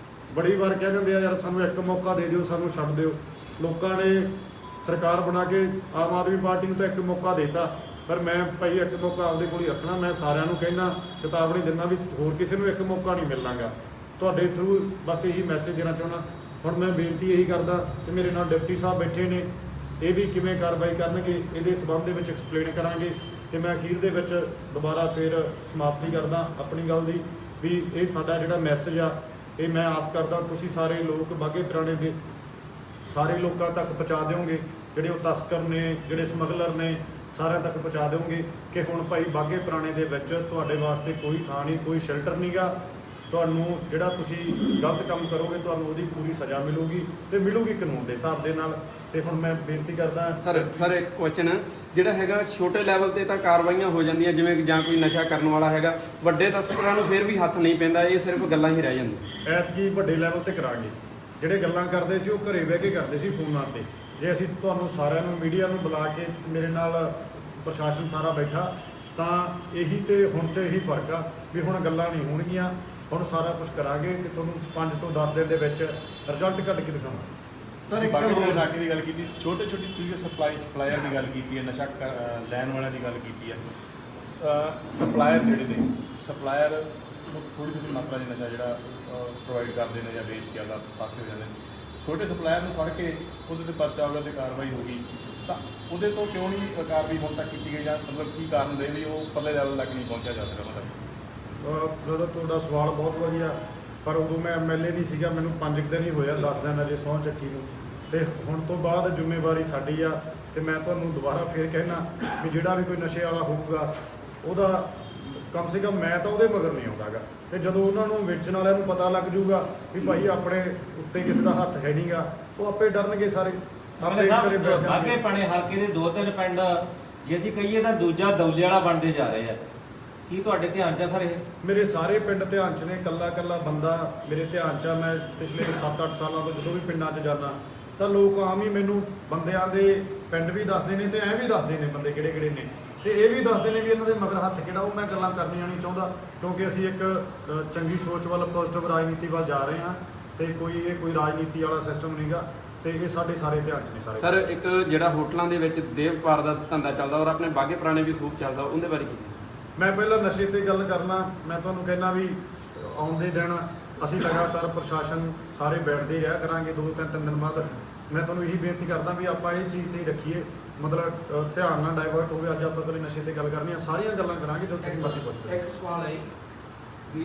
Speaker 2: ਬੜੀ ਵਾਰ ਕਹਿ ਦਿੰਦੇ ਆ ਯਾਰ ਸਾਨੂੰ ਇੱਕ ਮੌਕਾ ਦੇ ਦਿਓ, ਸਾਨੂੰ ਛੱਡ ਦਿਓ। ਲੋਕਾਂ ਨੇ ਸਰਕਾਰ ਬਣਾ ਕੇ ਆਮ ਆਦਮੀ ਪਾਰਟੀ ਨੂੰ ਤਾਂ ਇੱਕ ਮੌਕਾ ਦੇਤਾ, ਪਰ ਮੈਂ ਭਾਈ ਇੱਕ ਮੌਕਾ ਆਪਦੇ ਕੋਲ ਹੀ ਰੱਖਣਾ। ਮੈਂ ਸਾਰਿਆਂ ਨੂੰ ਕਹਿਣਾ, ਚੇਤਾਵਨੀ ਦਿੰਦਾ ਵੀ ਹੋਰ ਕਿਸੇ ਨੂੰ ਇੱਕ ਮੌਕਾ ਨਹੀਂ ਮਿਲਣਾਗਾ। ਤੁਹਾਡੇ ਥਰੂ ਬਸ ਇਹੀ ਮੈਸੇਜ ਦੇਣਾ ਚਾਹੁੰਦਾ। ਹੁਣ ਮੈਂ ਬੇਨਤੀ ਇਹੀ ਕਰਦਾ ਕਿ ਮੇਰੇ ਨਾਲ ਡਿਪਟੀ ਸਾਹਿਬ ਬੈਠੇ ਨੇ, ਇਹ ਵੀ ਕਿਵੇਂ ਕਾਰਵਾਈ ਕਰਨਗੇ ਇਹਦੇ ਸਬੰਧ ਦੇ ਵਿੱਚ ਐਕਸਪਲੇਨ ਕਰਾਂਗੇ। ਤੇ ਮੈਂ ਅਖੀਰ ਦੇ ਵਿੱਚ ਦੁਬਾਰਾ ਫਿਰ ਸਮਾਪਤੀ ਕਰਦਾ ਆਪਣੀ ਗੱਲ ਦੀ ਵੀ ਇਹ ਸਾਡਾ ਜਿਹੜਾ ਮੈਸੇਜ ਆ, ਇਹ ਮੈਂ ਆਸ ਕਰਦਾ ਤੁਸੀਂ ਸਾਰੇ ਲੋਕ ਬਾਘੇ ਪੁਰਾਣੇ ਦੇ ਸਾਰੇ ਲੋਕਾਂ ਤੱਕ ਪਹੁੰਚਾ ਦਿਓਗੇ। ਜਿਹੜੇ ਉਹ ਤਸਕਰ ਨੇ, ਜਿਹੜੇ ਸਮਗਲਰ ਨੇ, ਸਾਰਿਆਂ ਤੱਕ ਪਹੁੰਚਾ ਦਿਓਗੇ ਕਿ ਹੁਣ ਭਾਈ ਬਾਘੇ ਪੁਰਾਣੇ ਦੇ ਵਿੱਚ ਤੁਹਾਡੇ ਵਾਸਤੇ ਕੋਈ ਥਾਂ ਨਹੀਂ, ਕੋਈ ਸ਼ੈਲਟਰ ਨਹੀਂਗਾ। ਤੁਹਾਨੂੰ ਜਿਹੜਾ ਤੁਸੀਂ ਗਲਤ ਕੰਮ ਕਰੋਗੇ ਤੁਹਾਨੂੰ ਉਹਦੀ ਪੂਰੀ ਸਜ਼ਾ ਮਿਲੂਗੀ ਤੇ ਮਿਲੂਗੀ ਕਾਨੂੰਨ ਦੇ ਹਿਸਾਬ ਦੇ ਨਾਲ। ਤੇ ਹੁਣ ਮੈਂ ਬੇਨਤੀ ਕਰਦਾ
Speaker 3: ਸਰ ਇੱਕ ਕੁਐਸਚਨ ਜਿਹੜਾ ਹੈਗਾ, ਛੋਟੇ ਲੈਵਲ ਤੇ ਤਾਂ ਕਾਰਵਾਈਆਂ ਹੋ ਜਾਂਦੀਆਂ, ਜਿਵੇਂ ਜਾਂ ਕੋਈ ਨਸ਼ਾ ਕਰਨ ਵਾਲਾ ਹੈਗਾ, ਵੱਡੇ ਤਸਕਰਾਂ ਨੂੰ ਫਿਰ ਵੀ ਹੱਥ ਨਹੀਂ ਪੈਂਦਾ, ਇਹ ਸਿਰਫ ਗੱਲਾਂ ਹੀ ਰਹਿ ਜਾਂਦੀਆਂ।
Speaker 2: ਐਤਕੀ ਵੱਡੇ ਲੈਵਲ ਤੇ ਕਰਾਂਗੇ। ਜਿਹੜੇ ਗੱਲਾਂ ਕਰਦੇ ਸੀ ਉਹ ਘਰੇ ਬਹਿ ਕੇ ਕਰਦੇ ਸੀ ਫੋਨਾਂ ਤੇ। ਜੇ ਅਸੀਂ ਤੁਹਾਨੂੰ ਸਾਰਿਆਂ ਨੂੰ ਮੀਡੀਆ ਨੂੰ ਬੁਲਾ ਕੇ ਮੇਰੇ ਨਾਲ ਪ੍ਰਸ਼ਾਸਨ ਸਾਰਾ ਬੈਠਾ ਤਾਂ ਇਹੀ ਤੇ ਹੁਣ 'ਚ ਇਹੀ ਫਰਕ ਆ ਵੀ ਹੁਣ ਗੱਲਾਂ ਨਹੀਂ ਹੋਣਗੀਆਂ। ਹੁਣ ਸਾਰਾ ਕੁਝ ਕਰਾਂਗੇ ਤੇ ਤੁਹਾਨੂੰ 5 ਤੋਂ 10 ਦਿਨ ਦੇ ਵਿੱਚ ਰਿਜ਼ਲਟ ਕੱਢ ਕੇ ਦਿਖਾਵਾਂਗੇ।
Speaker 4: ਸਰ ਇੱਕ ਬਾਕੀ ਇਲਾਕੇ ਦੀ ਗੱਲ ਕੀਤੀ, ਛੋਟੇ ਤੁਸੀਂ ਸਪਲਾਇਰ ਦੀ ਗੱਲ ਕੀਤੀ ਹੈ, ਨਸ਼ਾ ਲੈਣ ਵਾਲਿਆਂ ਦੀ ਗੱਲ ਕੀਤੀ ਹੈ। ਸਪਲਾਇਰ ਜਿਹੜੇ ਨੇ, ਸਪਲਾਇਰ ਥੋੜ੍ਹੀ ਥੋੜ੍ਹੀ ਮਾਤਰਾ 'ਚ ਨਸ਼ਾ ਜਿਹੜਾ ਪ੍ਰੋਵਾਈਡ ਕਰਦੇ ਨੇ ਜਾਂ ਵੇਚ ਕੇ ਆਪਦਾ ਪਾਸੇ ਹੋ ਜਾਂਦੇ ਨੇ। ਛੋਟੇ ਸਪਲਾਇਰ ਨੂੰ ਫੜ ਕੇ ਉਹਦੇ 'ਤੇ ਪਰਚਾ ਹੋ ਗਿਆ ਤੇ ਕਾਰਵਾਈ ਹੋ ਗਈ, ਤਾਂ ਉਹਦੇ ਤੋਂ ਕਿਉਂ ਨਹੀਂ ਕਾਰਵਾਈ ਹੁਣ ਤੱਕ ਕੀਤੀ ਗਈ, ਜਾਂ ਮਤਲਬ ਕੀ ਕਾਰਨ ਰਹੇ ਵੀ ਉਹ ਪੱਲੇ ਲੈਵਲ ਤੱਕ ਨਹੀਂ ਪਹੁੰਚਿਆ ਜਾ ਸਕਦਾ?
Speaker 2: ਬ੍ਰਦਰ ਤੁਹਾਡਾ ਸਵਾਲ ਬਹੁਤ ਵਧੀਆ, ਪਰ ਉਦੋਂ ਮੈਂ ਐਮਐਲਏ ਨਹੀਂ ਸੀਗਾ, ਮੈਨੂੰ 5 ਦਿਨ ਹੀ ਹੋਇਆ, 10 ਦਿਨ ਅਜੇ ਸਹੁੰ ਚੱਕੀ ਨੂੰ। ਤੇ ਹੁਣ ਤੋਂ ਬਾਅਦ ਜ਼ਿੰਮੇਵਾਰੀ ਸਾਡੀ ਆ। ਤੇ ਮੈਂ ਤੁਹਾਨੂੰ ਦੁਬਾਰਾ ਫੇਰ ਕਹਿਣਾ ਵੀ ਜਿਹੜਾ ਵੀ ਕੋਈ ਨਸ਼ੇ ਵਾਲਾ ਹੋਊਗਾ ਉਹਦਾ ਕਮ ਸੇ ਕਮ ਮੈਂ ਤਾਂ ਉਹਦੇ ਮਗਰ ਨਹੀਂ ਆਉਂਦਾਗਾ। ਤੇ ਜਦੋਂ ਉਹਨਾਂ ਨੂੰ ਵੇਚਣ ਵਾਲਿਆਂ ਨੂੰ ਪਤਾ ਲੱਗ ਜੂਗਾ ਵੀ ਭਾਈ ਆਪਣੇ ਉੱਤੇ ਕਿਸੇ ਦਾ ਹੱਥ ਹੈ ਨਹੀਂਗਾ, ਉਹ ਆਪੇ ਡਰਨਗੇ ਸਾਰੇ, ਆਪੇ ਘਰੇ ਬੈਠ
Speaker 5: ਬਾਗੇ
Speaker 2: ਜਾਣਗੇ।
Speaker 5: ਪਣੇ ਹਲਕੇ ਦੇ 2-3 ਪਿੰਡ ਜੇ ਅਸੀਂ ਕਹੀਏ ਤਾਂ ਦੂਜਾ ਦੌਲੇ ਵਾਲਾ ਬਣਦੇ ਜਾ ਰਹੇ ਆ। ਕੀ ਤੁਹਾਡੇ ਧਿਆਨ 'ਚ ਆ ਸਰ ਇਹ?
Speaker 2: ਮੇਰੇ ਸਾਰੇ ਪਿੰਡ ਧਿਆਨ 'ਚ ਨੇ, ਕੱਲਾ ਬੰਦਾ ਮੇਰੇ ਧਿਆਨ 'ਚ ਆ। ਮੈਂ ਪਿਛਲੇ 7-8 ਸਾਲਾਂ ਤੋਂ ਜਦੋਂ ਵੀ ਪਿੰਡਾਂ 'ਚ ਜਾਂਦਾ ਤਾਂ ਲੋਕ ਆਮ ਹੀ ਮੈਨੂੰ ਬੰਦਿਆਂ ਦੇ ਪਿੰਡ ਵੀ ਦੱਸਦੇ ਨੇ ਤੇ ਐਂ ਵੀ ਦੱਸਦੇ ਨੇ ਬੰਦੇ ਕਿਹੜੇ ਨੇ, ਤੇ ਇਹ ਵੀ ਦੱਸਦੇ ਨੇ ਵੀ ਇਹਨਾਂ ਦੇ ਮਗਰ ਹੱਥ ਕਿਹੜਾ। ਉਹ ਮੈਂ ਗੱਲਾਂ ਕਰਨੀਆਂ ਨਹੀਂ ਚਾਹੁੰਦਾ ਕਿਉਂਕਿ ਅਸੀਂ ਇੱਕ ਚੰਗੀ ਸੋਚ ਵੱਲ, ਪੋਜ਼ਿਟਿਵ ਰਾਜਨੀਤੀ ਵੱਲ ਜਾ ਰਹੇ ਹਾਂ ਤੇ ਕੋਈ ਰਾਜਨੀਤੀ ਵਾਲਾ ਸਿਸਟਮ ਨਹੀਂਗਾ, ਤੇ ਇਹ ਸਾਡੇ ਸਾਰੇ ਧਿਆਨ 'ਚ ਨੇ ਸਾਰੇ।
Speaker 3: ਸਰ ਇੱਕ ਜਿਹੜਾ ਹੋਟਲਾਂ ਦੇ ਵਿੱਚ ਦੇਹ ਵਪਾਰ ਦਾ ਧੰਦਾ ਚੱਲਦਾ ਔਰ ਆਪਣੇ ਬਾਗੇ ਪੁਰਾਣੇ ਵੀ ਖੂਬ ਚੱਲਦਾ, ਉਹਦੇ ਬਾਰੇ ਕੀ?
Speaker 2: ਮੈਂ ਪਹਿਲਾਂ ਨਸ਼ੇ ਤੇ ਗੱਲ ਕਰਨਾ। ਮੈਂ ਤੁਹਾਨੂੰ ਕਹਿਣਾ ਵੀ ਆਉਂਦੇ ਦਿਨ ਅਸੀਂ ਲਗਾਤਾਰ ਪ੍ਰਸ਼ਾਸਨ ਸਾਰੇ ਬੈਠਦੇ ਰਿਹਾ ਕਰਾਂਗੇ 2-3 ਦਿਨ ਬਾਅਦ। ਮੈਂ ਤੁਹਾਨੂੰ ਇਹੀ ਬੇਨਤੀ ਕਰਦਾ ਵੀ ਆਪਾਂ ਇਹ ਚੀਜ਼ ਤੇ ਹੀ ਰੱਖੀਏ, ਮਤਲਬ ਧਿਆਨ ਨਾਲ ਡਾਇਵਰਟ ਹੋਵੇ। ਅੱਜ ਆਪਾਂ ਕੋਈ ਨਸ਼ੇ ਤੇ ਗੱਲ ਕਰਨੀ ਆ, ਸਾਰੀਆਂ ਗੱਲਾਂ ਕਰਾਂਗੇ ਜੋ ਤੁਸੀਂ ਮਰਜ਼ੀ ਪੁੱਛ ਲਓ।
Speaker 6: ਇੱਕ ਸਵਾਲ ਹੈ ਵੀ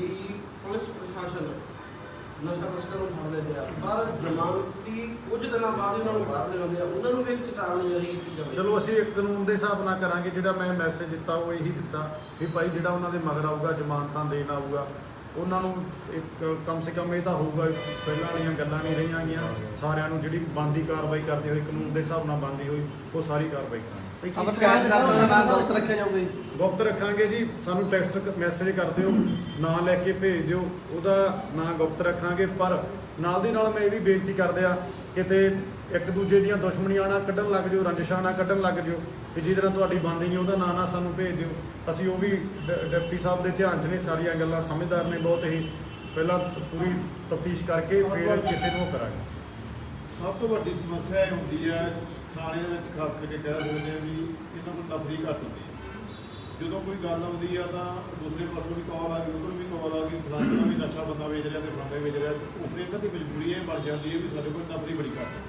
Speaker 6: ਪੁਲਿਸ ਪ੍ਰਸ਼ਾਸਨ ਨਸ਼ਾ ਤਸਕਰਾਂ ਨੂੰ ਫੜ ਲੈਂਦੇ ਆ, ਪਰ ਜ਼ਮਾਨਤੀ ਕੁਝ ਦਿਨਾਂ ਬਾਅਦ ਉਹਨਾਂ ਨੂੰ ਬਾਹਰ ਲਿਆਉਂਦੇ ਆ, ਉਹਨਾਂ ਨੂੰ ਵੀ ਇੱਕ ਚੇਤਾਵਨੀ ਜਾਰੀ ਕੀਤੀ ਜਾਵੇ।
Speaker 2: ਚਲੋ ਅਸੀਂ ਇੱਕ ਕਾਨੂੰਨ ਦੇ ਹਿਸਾਬ ਨਾਲ ਕਰਾਂਗੇ। ਜਿਹੜਾ ਮੈਂ ਮੈਸੇਜ ਦਿੱਤਾ ਉਹ ਇਹੀ ਦਿੱਤਾ ਵੀ ਭਾਈ ਜਿਹੜਾ ਉਹਨਾਂ ਦੇ ਮਗਰ ਆਊਗਾ, ਜ਼ਮਾਨਤਾਂ ਦੇਣ ਆਊਗਾ, ਉਹਨਾਂ ਨੂੰ ਇੱਕ ਕਮ ਸੇ ਕਮ ਇਹ ਤਾਂ ਹੋਊਗਾ ਵੀ ਪਹਿਲਾਂ ਵਾਲੀਆਂ ਗੱਲਾਂ ਨਹੀਂ ਰਹੀਆਂ ਗਈਆਂ। ਸਾਰਿਆਂ ਨੂੰ ਜਿਹੜੀ ਬਣਦੀ ਕਾਰਵਾਈ ਕਰਦੀ ਹੋਈ, ਕਾਨੂੰਨ ਦੇ ਹਿਸਾਬ ਨਾਲ ਬਣਦੀ ਹੋਈ, ਉਹ ਸਾਰੀ ਕਾਰਵਾਈ ਕਰਾਂਗੇ। ਗੁਪਤ ਰੱਖਾਂਗੇ ਜੀ। ਸਾਨੂੰ ਟੈਕਸਟ ਮੈਸੇਜ ਕਰ ਦਿਓ, ਨਾਂ ਲੈ ਕੇ ਭੇਜ ਦਿਓ, ਉਹਦਾ ਨਾਂ ਗੁਪਤ ਰੱਖਾਂਗੇ। ਪਰ ਨਾਲ ਦੀ ਨਾਲ ਮੈਂ ਇਹ ਵੀ ਬੇਨਤੀ ਕਰਦਿਆ ਕਿਤੇ ਇੱਕ ਦੂਜੇ ਦੀਆਂ ਦੁਸ਼ਮਣੀਆਂ ਨਾ ਕੱਢਣ ਲੱਗ ਜਿਓ, ਰੰਜਿਸ਼ਾਂ ਨਾ ਕੱਢਣ ਲੱਗ ਜਿਓ ਕਿ ਜਿਹਦੇ ਨਾਲ ਤੁਹਾਡੀ ਬਣਦੀ ਨਹੀਂ, ਉਹਦਾ ਨਾਂ ਨਾ ਸਾਨੂੰ ਭੇਜ ਦਿਓ। ਅਸੀਂ ਉਹ ਵੀ ਡਿਪਟੀ ਸਾਹਿਬ ਦੇ ਧਿਆਨ 'ਚ ਨੇ, ਸਾਰੀਆਂ ਗੱਲਾਂ ਸਮਝਦਾਰ ਨੇ ਬਹੁਤ ਹੀ। ਪਹਿਲਾਂ ਪੂਰੀ ਤਫਤੀਸ਼ ਕਰਕੇ ਫਿਰ ਕਿਸੇ ਨੂੰ ਕਰਾਂਗੇ।
Speaker 4: ਸਭ ਤੋਂ ਵੱਡੀ ਸਮੱਸਿਆ ਇਹ ਹੁੰਦੀ ਹੈ ਥਾਣੇ ਦੇ ਵਿੱਚ, ਖਾਸ ਕਰਕੇ ਕਹਿ ਸਕਦੇ ਹਾਂ ਵੀ ਇਹਨਾਂ ਨੂੰ ਨਫਰੀ ਘੱਟ ਹੁੰਦੀ ਹੈ। ਜਦੋਂ ਕੋਈ ਗੱਲ ਆਉਂਦੀ ਆ ਤਾਂ ਦੂਸਰੇ ਪਾਸੋਂ ਵੀ ਕਾਲ ਆ ਗਈ, ਉੱਧਰੋਂ ਵੀ ਕਾਲ ਆ ਗਈ, ਫਲਾਣਾ ਵੀ ਨਸ਼ਾ ਬੰਦਾ ਵੇਚ ਰਿਹਾ ਤੇ ਫਲਾਣਾ ਵੇਚ ਰਿਹਾ। ਉਸ ਇਹਨਾਂ ਦੀ ਮਜਬੂਰੀ ਇਹ ਬਣ ਜਾਂਦੀ ਹੈ ਵੀ ਸਾਡੇ ਕੋਲ ਨਫਰੀ ਬੜੀ ਘੱਟ ਹੈ।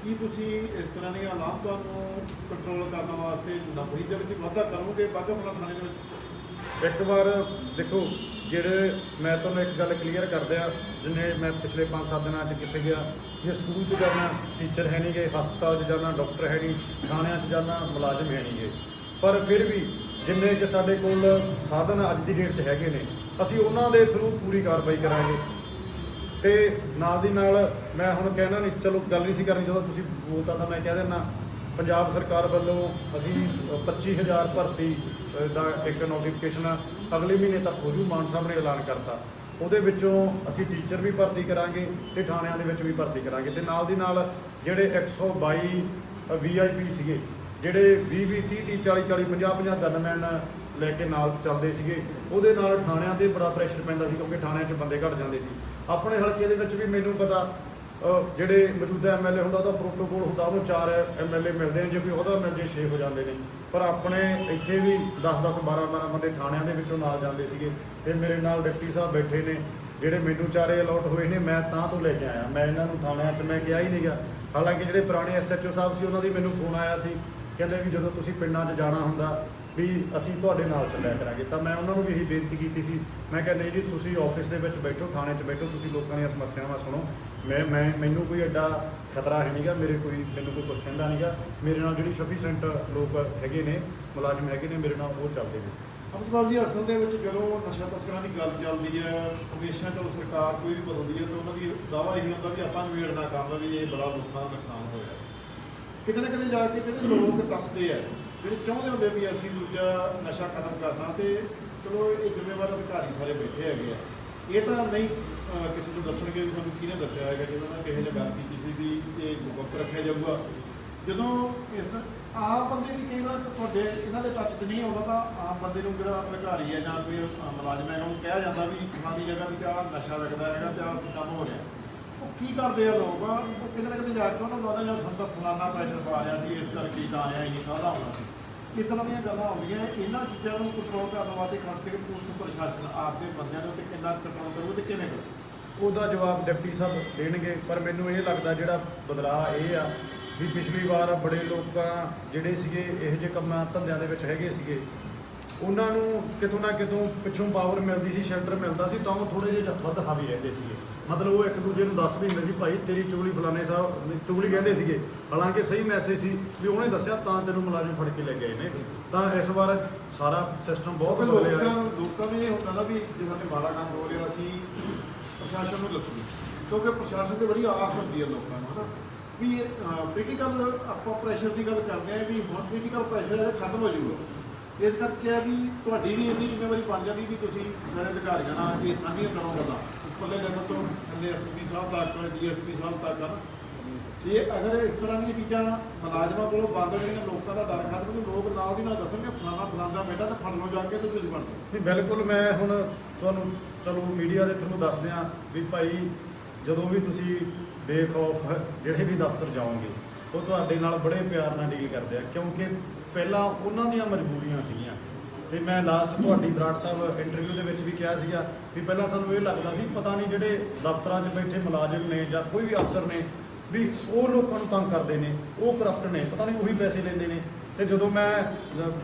Speaker 4: ਕੀ ਤੁਸੀਂ ਇਸ ਤਰ੍ਹਾਂ ਦੀਆਂ ਲਾਭਾਂ ਨੂੰ ਕੰਟਰੋਲ ਕਰਨ ਵਾਸਤੇ ਨਫਰੀ ਦੇ ਵਿੱਚ ਵਾਧਾ ਕਰੋਗੇ ਬਾਗਾ ਪੁਰਾਣਾ ਥਾਣੇ ਦੇ ਵਿੱਚ?
Speaker 2: ਇੱਕ ਵਾਰ ਦੇਖੋ, ਜਿਹੜੇ ਮੈਂ ਤੁਹਾਨੂੰ ਇੱਕ ਗੱਲ ਕਲੀਅਰ ਕਰ ਦਿਆਂ, ਜਿੰਨੇ ਮੈਂ ਪਿਛਲੇ 5-7 ਦਿਨਾਂ 'ਚ ਕਿੱਥੇ ਗਿਆ, ਜੇ ਸਕੂਲ 'ਚ ਜਾਣਾ ਟੀਚਰ ਹੈ ਨਹੀਂ ਗੇ, ਹਸਪਤਾਲ 'ਚ ਜਾਣਾ ਡਾਕਟਰ ਹੈ ਨਹੀਂ, ਥਾਣਿਆਂ 'ਚ ਜਾਣਾ ਮੁਲਾਜ਼ਮ ਹੈ ਨਹੀਂ ਗੇ, ਪਰ ਫਿਰ ਵੀ ਜਿੰਨੇ ਕਿ ਸਾਡੇ ਕੋਲ ਸਾਧਨ ਅੱਜ ਦੀ ਡੇਟ 'ਚ ਹੈਗੇ ਨੇ, ਅਸੀਂ ਉਹਨਾਂ ਦੇ ਥਰੂ ਪੂਰੀ ਕਾਰਵਾਈ ਕਰਾਂਗੇ। ਤੇ ਨਾਲ ਦੀ ਨਾਲ ਮੈਂ ਹੁਣ ਕਹਿਣਾ ਨਹੀਂ, ਚਲੋ ਗੱਲ ਨਹੀਂ ਸੀ ਕਰਨੀ, ਜਦੋਂ ਤੁਸੀਂ ਬੋਲਤਾ ਤਾਂ ਮੈਂ ਕਹਿ ਦਿੰਦਾ, ਪੰਜਾਬ ਸਰਕਾਰ ਵੱਲੋਂ ਅਸੀਂ 25,000 ਭਰਤੀ ਦਾ ਇੱਕ ਨੋਟੀਫਿਕੇਸ਼ਨ ਅਗਲੇ ਮਹੀਨੇ ਤੱਕ ਹੋ ਜੂ, ਮਾਨ ਸਾਹਿਬ ਨੇ ਐਲਾਨ ਕਰਤਾ। ਉਹਦੇ ਵਿੱਚੋਂ ਅਸੀਂ ਟੀਚਰ ਵੀ ਭਰਤੀ ਕਰਾਂਗੇ ਤੇ ਥਾਣਿਆਂ ਦੇ ਵਿੱਚ ਵੀ ਭਰਤੀ ਕਰਾਂਗੇ। ਤੇ ਨਾਲ ਦੀ ਨਾਲ ਜਿਹੜੇ 122 VIP ਸੀਗੇ, ਜਿਹੜੇ 20-20, 30-30, 40-40, 50-50 ਗਨਮੈਨ ਲੈ ਕੇ ਨਾਲ ਚੱਲਦੇ ਸੀਗੇ, ਉਹਦੇ ਨਾਲ ਥਾਣਿਆਂ 'ਤੇ ਬੜਾ ਪ੍ਰੈਸ਼ਰ ਪੈਂਦਾ ਸੀ ਕਿਉਂਕਿ ਥਾਣਿਆਂ 'ਚ ਬੰਦੇ ਘੱਟ ਜਾਂਦੇ ਸੀ। ਆਪਣੇ ਹਲਕੇ ਦੇ ਵਿੱਚ ਵੀ ਮੈਨੂੰ ਪਤਾ ਜਿਹੜੇ ਮੌਜੂਦਾ MLA ਹੁੰਦਾ ਉਹਦਾ ਪ੍ਰੋਟੋਕੋਲ ਹੁੰਦਾ, ਉਹਨੂੰ 4 MLA ਮਿਲਦੇ ਨੇ, ਜੇ ਕੋਈ ਉਹਦਾ ਮਿਲ ਜੇ 6 ਹੋ ਜਾਂਦੇ ਨੇ। ਪਰ ਆਪਣੇ ਇੱਥੇ ਵੀ 10-10, 12-12 ਬੰਦੇ ਥਾਣਿਆਂ ਦੇ ਵਿੱਚੋਂ ਨਾਲ ਜਾਂਦੇ ਸੀਗੇ। ਤੇ ਮੇਰੇ ਨਾਲ ਡਿਪਟੀ ਸਾਹਿਬ ਬੈਠੇ ਨੇ, ਜਿਹੜੇ ਮੈਨੂੰ 4 ਅਲਾਟ ਹੋਏ ਨੇ, ਮੈਂ ਤਾਂ ਤੋਂ ਲੈ ਕੇ ਆਇਆ। ਮੈਂ ਇਹਨਾਂ ਨੂੰ ਥਾਣਿਆਂ 'ਚ ਮੈਂ ਕਿਹਾ ਹੀ ਨਹੀਂ ਗਾ। ਹਾਲਾਂਕਿ ਜਿਹੜੇ ਪੁਰਾਣੇ SHO ਸਾਹਿਬ ਸੀ, ਉਹਨਾਂ ਦੀ ਮੈਨੂੰ ਫੋਨ ਆਇਆ ਸੀ, ਕਹਿੰਦੇ ਵੀ ਜਦੋਂ ਤੁਸੀਂ ਪਿੰਡਾਂ 'ਚ ਜਾਣਾ ਹੁੰਦਾ ਵੀ ਅਸੀਂ ਤੁਹਾਡੇ ਨਾਲ ਚੱਲਿਆ ਕਰਾਂਗੇ। ਤਾਂ ਮੈਂ ਉਹਨਾਂ ਨੂੰ ਵੀ ਇਹੀ ਬੇਨਤੀ ਕੀਤੀ ਸੀ, ਮੈਂ ਕਿਹਾ ਨਹੀਂ ਜੀ, ਤੁਸੀਂ ਆਫਿਸ ਦੇ ਵਿੱਚ ਬੈਠੋ, ਥਾਣੇ 'ਚ ਬੈਠੋ, ਤੁਸੀਂ ਲੋਕਾਂ ਦੀਆਂ ਸਮੱਸਿਆਵਾਂ ਸੁਣੋ। ਮੈਨੂੰ ਕੋਈ ਐਡਾ ਖਤਰਾ ਹੈ ਨਹੀਂਗਾ, ਮੈਨੂੰ ਕੋਈ ਕੁਛ ਕਹਿੰਦਾ ਨਹੀਂਗਾ। ਮੇਰੇ ਨਾਲ ਜਿਹੜੀ ਸਫੀਸ਼ੈਂਟ ਲੋਕ ਹੈਗੇ ਨੇ, ਮੁਲਾਜ਼ਮ ਹੈਗੇ ਨੇ ਮੇਰੇ ਨਾਲ, ਉਹ ਚੱਲਦੇ ਨੇ।
Speaker 4: ਅਮਰਪਾਲ ਜੀ, ਅਸਲ ਦੇ ਵਿੱਚ ਜਦੋਂ ਨਸ਼ਾ ਤਸਕਰਾਂ ਦੀ ਗੱਲ ਚੱਲਦੀ ਹੈ, ਹਮੇਸ਼ਾ ਜਦੋਂ ਸਰਕਾਰ ਕੋਈ ਵੀ ਬਦਲਦੀ ਹੈ ਤਾਂ ਉਹਨਾਂ ਦੀ ਦਾਅਵਾ ਇਹੀ ਹੁੰਦਾ ਵੀ ਆਪਾਂ ਨਿਬੇੜਨਾ ਕੰਮ ਵੀ ਇਹ ਬੜਾ ਲੋਕਾਂ ਦਾ ਨੁਕਸਾਨ ਹੋਇਆ। ਕਿਤੇ ਨਾ ਕਿਤੇ ਜਾ ਕੇ ਜਿਹੜੇ ਲੋਕ ਦੱਸਦੇ ਆ, ਜਿਹੜੇ ਚਾਹੁੰਦੇ ਹੁੰਦੇ ਵੀ ਅਸੀਂ ਦੂਜਾ ਨਸ਼ਾ ਖਤਮ ਕਰਨਾ, ਤੇ ਚਲੋ ਇਹ ਜ਼ਿੰਮੇਵਾਰ ਅਧਿਕਾਰੀ ਸਾਰੇ ਬੈਠੇ ਹੈਗੇ ਆ, ਇਹ ਤਾਂ ਨਹੀਂ ਕਿਸੇ ਨੂੰ ਦੱਸਣਗੇ ਵੀ ਤੁਹਾਨੂੰ ਕਿਹਨੇ ਦੱਸਿਆ ਹੈਗਾ। ਜਦੋਂ ਉਹਨਾਂ ਕਿਸੇ ਨੇ ਗੱਲ ਕੀਤੀ ਸੀ ਵੀ ਇਹ ਗੁਪਤ ਰੱਖਿਆ ਜਾਊਗਾ, ਜਦੋਂ ਇਸ ਆਮ ਬੰਦੇ ਵੀ ਕਈ ਵਾਰ ਤੁਹਾਡੇ ਇਹਨਾਂ ਦੇ ਟੱਚ 'ਚ ਨਹੀਂ ਆਉਂਦਾ, ਤਾਂ ਆਮ ਬੰਦੇ ਨੂੰ ਜਿਹੜਾ ਅਧਿਕਾਰੀ ਹੈ ਜਾਂ ਕੋਈ ਮੁਲਾਜ਼ਮ ਹੈ ਉਹਨੂੰ ਕਿਹਾ ਜਾਂਦਾ ਵੀ ਫਲਾਣੀ ਜਗ੍ਹਾ 'ਤੇ ਆਹ ਨਸ਼ਾ ਵਿਕਦਾ ਹੈਗਾ ਤੇ ਆਹ ਕੰਮ ਹੋ ਰਿਹਾ। ਉਹ ਕੀ ਕਰਦੇ ਆ ਲੋਕ, ਉਹ ਕਿਤੇ ਨਾ ਕਿਤੇ ਜਾ ਕੇ ਉਹਨਾਂ ਨੂੰ ਲੱਗਦਾ ਜਾਂ ਸਾਨੂੰ ਤਾਂ ਫਲਾਣਾ ਪ੍ਰੈਸ਼ਰ ਪਾ ਰਿਹਾ ਸੀ, ਇਸ ਕਰਕੇ ਤਾਂ ਆਇਆ, ਇਹ ਕਾਹਦਾ ਹੋਣਾ ਸੀ। ਇਸ ਤਰ੍ਹਾਂ ਦੀਆਂ ਗੱਲਾਂ ਆਉਂਦੀਆਂ। ਇਹਨਾਂ ਚੀਜ਼ਾਂ ਨੂੰ ਕੰਟਰੋਲ ਕਰਨ ਵਾਸਤੇ ਖਾਸ ਕਰਕੇ ਪੁਲਿਸ ਪ੍ਰਸ਼ਾਸਨ ਆਪਦੇ ਬੰਦਿਆਂ ਦੇ ਉੱਤੇ ਕਿੰਨਾ ਕੰਟਰੋਲ ਕਰੂ ਤੇ ਕਿਵੇਂ ਕਰੂ?
Speaker 2: ਉਹਦਾ ਜਵਾਬ ਡਿਪਟੀ ਸਾਹਿਬ ਦੇਣਗੇ। ਪਰ ਮੈਨੂੰ ਇਹ ਲੱਗਦਾ ਜਿਹੜਾ ਬਦਲਾਅ ਇਹ ਆ ਵੀ ਪਿਛਲੀ ਵਾਰ ਬੜੇ ਲੋਕਾਂ ਜਿਹੜੇ ਸੀਗੇ ਇਹੋ ਜਿਹੇ ਕੰਮਾਂ ਧੰਦਿਆਂ ਦੇ ਵਿੱਚ ਹੈਗੇ ਸੀਗੇ, ਉਹਨਾਂ ਨੂੰ ਕਿਤੋਂ ਨਾ ਕਿਤੋਂ ਪਿੱਛੋਂ ਪਾਵਰ ਮਿਲਦੀ ਸੀ, ਸ਼ੈਲਟਰ ਮਿਲਦਾ ਸੀ, ਤਾਂ ਉਹ ਥੋੜੇ ਜਿਹੇ ਵੱਧ ਹਾਵੀ ਰਹਿੰਦੇ ਸੀਗੇ। ਮਤਲਬ ਉਹ ਇੱਕ ਦੂਜੇ ਨੂੰ ਦੱਸ ਵੀ ਦਿੰਦੇ ਸੀ, ਭਾਈ ਤੇਰੀ ਚੁਗਲੀ ਫਲਾਣੇ ਸਾਹਿਬ ਚੁਗਲੀ ਕਹਿੰਦੇ ਸੀਗੇ, ਹਾਲਾਂਕਿ ਸਹੀ ਮੈਸੇਜ ਸੀ ਵੀ ਉਹਨੇ ਦੱਸਿਆ ਤਾਂ ਤੈਨੂੰ ਮੁਲਾਜ਼ਮ ਫੜ ਕੇ ਲੈ ਗਏ ਨੇ। ਤਾਂ ਇਸ ਵਾਰ ਸਾਰਾ ਸਿਸਟਮ ਬਹੁਤ ਬਦਲਿਆ ਹੈ।
Speaker 7: ਲੋਕਾਂ ਨੂੰ ਇਹ ਹੁੰਦਾ ਨਾ ਵੀ ਜਿਨ੍ਹਾਂ ਨੇ ਮਾੜਾ ਕੰਮ ਹੋ ਰਿਹਾ ਅਸੀਂ ਪ੍ਰਸ਼ਾਸਨ ਨੂੰ ਦੱਸੋ, ਕਿਉਂਕਿ ਪ੍ਰਸ਼ਾਸਨ ਤੇ ਬੜੀ ਆਸ ਹੁੰਦੀ ਹੈ ਲੋਕਾਂ ਨੂੰ, ਹਨਾ ਵੀ ਪੋਲੀਟੀਕਲ ਆਪਾਂ ਪ੍ਰੈਸ਼ਰ ਦੀ ਗੱਲ ਕਰਦੇ ਹਾਂ ਵੀ ਹੁਣ ਪੋਲੀਟੀਕਲ ਪ੍ਰੈਸ਼ਰ ਹੈ ਖਤਮ ਹੋ ਜਾਊਗਾ। ਇਸ ਕਰਕੇ ਆ ਵੀ ਤੁਹਾਡੀ ਵੀ ਇੰਨੀ ਜ਼ਿੰਮੇਵਾਰੀ ਬਣ ਜਾਂਦੀ ਵੀ ਤੁਸੀਂ ਸਾਰੇ ਅਧਿਕਾਰੀਆਂ ਨਾਲ ਇਹ ਸਾਂਝੀਆਂ ਕਰੋ ਗੱਲਾਂ ਉੱਪਰਲੇ ਲੈਵਲ ਤੋਂ ਐਸਪੀ ਸਾਹਿਬ ਤੱਕ, ਡੀਐਸਪੀ ਸਾਹਿਬ ਤੱਕ, ਹਨਾ। ਜੇ ਅਗਰ ਇਸ ਤਰ੍ਹਾਂ ਦੀਆਂ ਚੀਜ਼ਾਂ ਮੁਲਾਜ਼ਮਾਂ ਕੋਲੋਂ ਬੰਦ ਹੋਣਗੀਆਂ, ਲੋਕਾਂ ਦਾ ਡਰ ਖਤਮ ਹੋਊ, ਲੋਕ ਨਾਲ ਦੀ ਨਾਲ ਦੱਸਣਗੇ ਫਲਾਣਾ ਫਲਾਣਾ ਬੇਟਾ ਤਾਂ ਫੜ ਲਓ ਜਾ ਕੇ ਤੁਸੀਂ ਬਣ ਸਕਦੇ।
Speaker 2: ਨਹੀਂ ਬਿਲਕੁਲ, ਮੈਂ ਹੁਣ ਤੁਹਾਨੂੰ ਚਲੋ ਮੀਡੀਆ ਦੇ ਥਰੂ ਦੱਸ ਦਿਆਂ ਵੀ ਭਾਈ ਜਦੋਂ ਵੀ ਤੁਸੀਂ ਬੇਖੌਫ ਜਿਹੜੇ ਵੀ ਦਫ਼ਤਰ ਜਾਓਗੇ ਉਹ ਤੁਹਾਡੇ ਨਾਲ ਬੜੇ ਪਿਆਰ ਨਾਲ ਡੀਲ ਕਰਦੇ ਆ, ਕਿਉਂਕਿ ਪਹਿਲਾਂ ਉਹਨਾਂ ਦੀਆਂ ਮਜਬੂਰੀਆਂ ਸੀਗੀਆਂ। ਤੇ ਮੈਂ ਲਾਸਟ ਤੁਹਾਡੀ ਬਰਾੜ ਸਾਹਿਬ ਇੰਟਰਵਿਊ ਦੇ ਵਿੱਚ ਵੀ ਕਿਹਾ ਸੀਗਾ ਵੀ ਪਹਿਲਾਂ ਸਾਨੂੰ ਇਹ ਲੱਗਦਾ ਸੀ ਪਤਾ ਨਹੀਂ ਜਿਹੜੇ ਦਫ਼ਤਰਾਂ 'ਚ ਬੈਠੇ ਮੁਲਾਜ਼ਮ ਨੇ ਜਾਂ ਕੋਈ ਵੀ ਅਫਸਰ ਨੇ ਵੀ ਉਹ ਲੋਕਾਂ ਨੂੰ ਤੰਗ ਕਰਦੇ ਨੇ, ਉਹ ਕਰਪਟ ਨੇ, ਪਤਾ ਨਹੀਂ ਉਹੀ ਪੈਸੇ ਲੈਂਦੇ ਨੇ। ਤੇ ਜਦੋਂ ਮੈਂ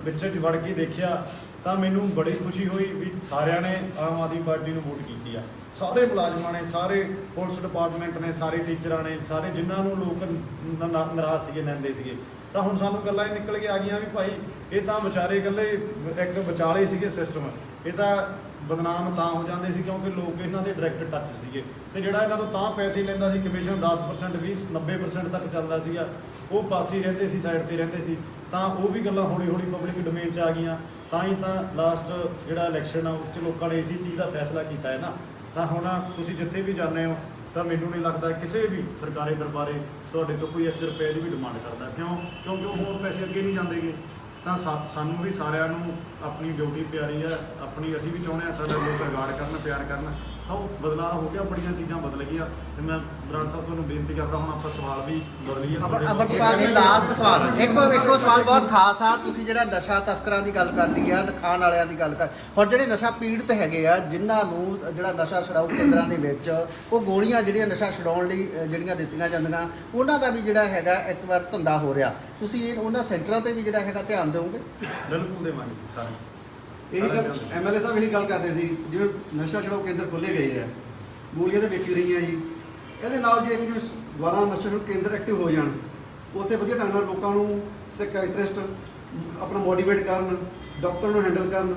Speaker 2: ਵਿੱਚ ਵੜ ਕੇ ਦੇਖਿਆ ਤਾਂ ਮੈਨੂੰ ਬੜੀ ਖੁਸ਼ੀ ਹੋਈ ਵੀ ਸਾਰਿਆਂ ਨੇ ਆਮ ਆਦਮੀ ਪਾਰਟੀ ਨੂੰ ਵੋਟ ਕੀਤੀ ਆ। ਸਾਰੇ ਮੁਲਾਜ਼ਮਾਂ ਨੇ, ਸਾਰੇ ਪੁਲਿਸ ਡਿਪਾਰਟਮੈਂਟ ਨੇ, ਸਾਰੇ ਟੀਚਰਾਂ ਨੇ, ਸਾਰੇ ਜਿਨ੍ਹਾਂ ਨੂੰ ਲੋਕ ਨਾਰਾਜ਼ ਸੀਗੇ, ਲੈਂਦੇ ਸੀਗੇ। ਤਾਂ ਹੁਣ ਸਾਨੂੰ ਗੱਲਾਂ ਇਹ ਨਿਕਲ ਕੇ ਆ ਗਈਆਂ ਵੀ ਭਾਈ ਇਹ ਤਾਂ ਵਿਚਾਰੇ ਇਕੱਲੇ ਇੱਕ ਵਿਚਾਲੇ ਸੀਗੇ ਸਿਸਟਮ, ਇਹ ਤਾਂ ਬਦਨਾਮ ਤਾਂ ਹੋ ਜਾਂਦੇ ਸੀ ਕਿਉਂਕਿ ਲੋਕ ਇਹਨਾਂ ਦੇ ਡਾਇਰੈਕਟ ਟੱਚ ਸੀਗੇ। ਤੇ ਜਿਹੜਾ ਇਹਨਾਂ ਤੋਂ ਤਾਂ ਪੈਸੇ ਲੈਂਦਾ ਸੀ ਕਮਿਸ਼ਨ 10%, 20, 90% ਤੱਕ ਚੱਲਦਾ ਸੀਗਾ, ਉਹ ਪਾਸੇ ਰਹਿੰਦੇ ਸੀ, ਸਾਈਡ ਤੇ ਰਹਿੰਦੇ ਸੀ। ਤਾਂ ਉਹ ਵੀ ਗੱਲਾਂ ਹੌਲੀ ਹੌਲੀ ਪਬਲਿਕ ਡੋਮੇਨ 'ਚ ਆ ਗਈਆਂ। ਤਾਂ ਹੀ ਤਾਂ ਲਾਸਟ ਜਿਹੜਾ ਇਲੈਕਸ਼ਨ ਆ ਉਹ 'ਚ ਲੋਕਾਂ ਨੇ ਇਸੇ ਚੀਜ਼ ਦਾ ਫੈਸਲਾ ਕੀਤਾ ਹੈ ਨਾ। ਤਾਂ ਹੁਣ ਤੁਸੀਂ ਜਿੱਥੇ ਵੀ ਜਾਂਦੇ ਹੋ ਤਾਂ ਮੈਨੂੰ ਨਹੀਂ ਲੱਗਦਾ ਕਿਸੇ ਵੀ ਸਰਕਾਰੀ ਦਰਬਾਰੇ ਤੁਹਾਡੇ ਤੋਂ ਕੋਈ 1 ਰੁਪਏ ਦੀ ਵੀ ਡਿਮਾਂਡ ਕਰਦਾ। ਕਿਉਂਕਿ ਉਹ ਹੋਰ ਪੈਸੇ ਅੱਗੇ ਨਹੀਂ ਜਾਂਦੇਗੇ। ਤਾਂ ਸਾਨੂੰ ਵੀ ਸਾਰਿਆਂ ਨੂੰ ਆਪਣੀ ਡਿਊਟੀ ਪਿਆਰੀ ਆ, ਆਪਣੀ ਅਸੀਂ ਵੀ ਚਾਹੁੰਦੇ ਹਾਂ ਸਾਡਾ ਲੋਕ ਰਿਗਾਰਡ ਕਰਨ, ਪਿਆਰ ਕਰਨ। ਤਾਂ ਉਹ ਬਦਲਾਅ ਹੋ ਗਿਆ, ਬੜੀਆਂ ਚੀਜ਼ਾਂ ਬਦਲ ਗਈਆਂ। ਤੇ ਮੈਂ ਬਰਾੜ ਸਾਹਿਬ ਤੁਹਾਨੂੰ ਬੇਨਤੀ ਕਰਦਾ, ਹੁਣ ਆਪਾਂ ਸਵਾਲ ਵੀ ਬਦਲੀਏ।
Speaker 1: ਅਮਰਪਾਲ ਜੀ ਲਾਸਟ ਸਵਾਲ, ਇੱਕੋ ਸਵਾਲ ਬਹੁਤ ਖਾਸ ਆ। ਤੁਸੀਂ ਜਿਹੜਾ ਨਸ਼ਾ ਤਸਕਰਾਂ ਦੀ ਗੱਲ ਕਰ ਲਈ ਆ, ਖਾਣ ਵਾਲਿਆਂ ਦੀ ਗੱਲ ਕਰ, ਹੁਣ ਜਿਹੜੇ ਨਸ਼ਾ ਪੀੜਤ ਹੈਗੇ ਆ ਜਿਨ੍ਹਾਂ ਨੂੰ ਜਿਹੜਾ ਨਸ਼ਾ ਛੁਡਾਊ ਕੇਂਦਰਾਂ ਦੇ ਵਿੱਚ ਉਹ ਗੋਲੀਆਂ ਜਿਹੜੀਆਂ ਨਸ਼ਾ ਛੁਡਾਉਣ ਲਈ ਜਿਹੜੀਆਂ ਦਿੱਤੀਆਂ ਜਾਂਦੀਆਂ, ਉਹਨਾਂ ਦਾ ਵੀ ਜਿਹੜਾ ਹੈਗਾ ਇੱਕ ਵਾਰ ਧੰਦਾ ਹੋ ਰਿਹਾ, ਤੁਸੀਂ ਉਹਨਾਂ ਸੈਂਟਰਾਂ ਤੇ ਵੀ ਜਿਹੜਾ ਹੈਗਾ ਧਿਆਨ ਦਿਓਗੇ?
Speaker 2: ਬਿਲਕੁਲ ਦੇਵਾਂਗੇ ਸਾਰੇ।
Speaker 7: ਇਹੀ ਗੱਲ ਐਮਐਲਏ ਸਾਹਿਬ ਇਹੀ ਗੱਲ ਕਰਦੇ ਸੀ, ਜਿਵੇਂ ਨਸ਼ਾ ਛੁਡਾਊ ਕੇਂਦਰ ਖੋਲ੍ਹੇ ਗਏ ਆ, ਗੋਲੀਆਂ ਤਾਂ ਵੇਚੀ ਰਹੀਆਂ ਜੀ, ਇਹਦੇ ਨਾਲ ਜੇ ਜਿਵੇਂ ਦੁਬਾਰਾ ਨਸ਼ਾ ਛੁਡਾਊ ਕੇਂਦਰ ਐਕਟਿਵ ਹੋ ਜਾਣ, ਉੱਥੇ ਵਧੀਆ ਢੰਗ ਨਾਲ ਲੋਕਾਂ ਨੂੰ ਸਾਈਕੈਟ੍ਰਿਸਟ ਆਪਣਾ ਮੋਟੀਵੇਟ ਕਰਨ, ਡਾਕਟਰ ਨੂੰ ਹੈਂਡਲ ਕਰਨ,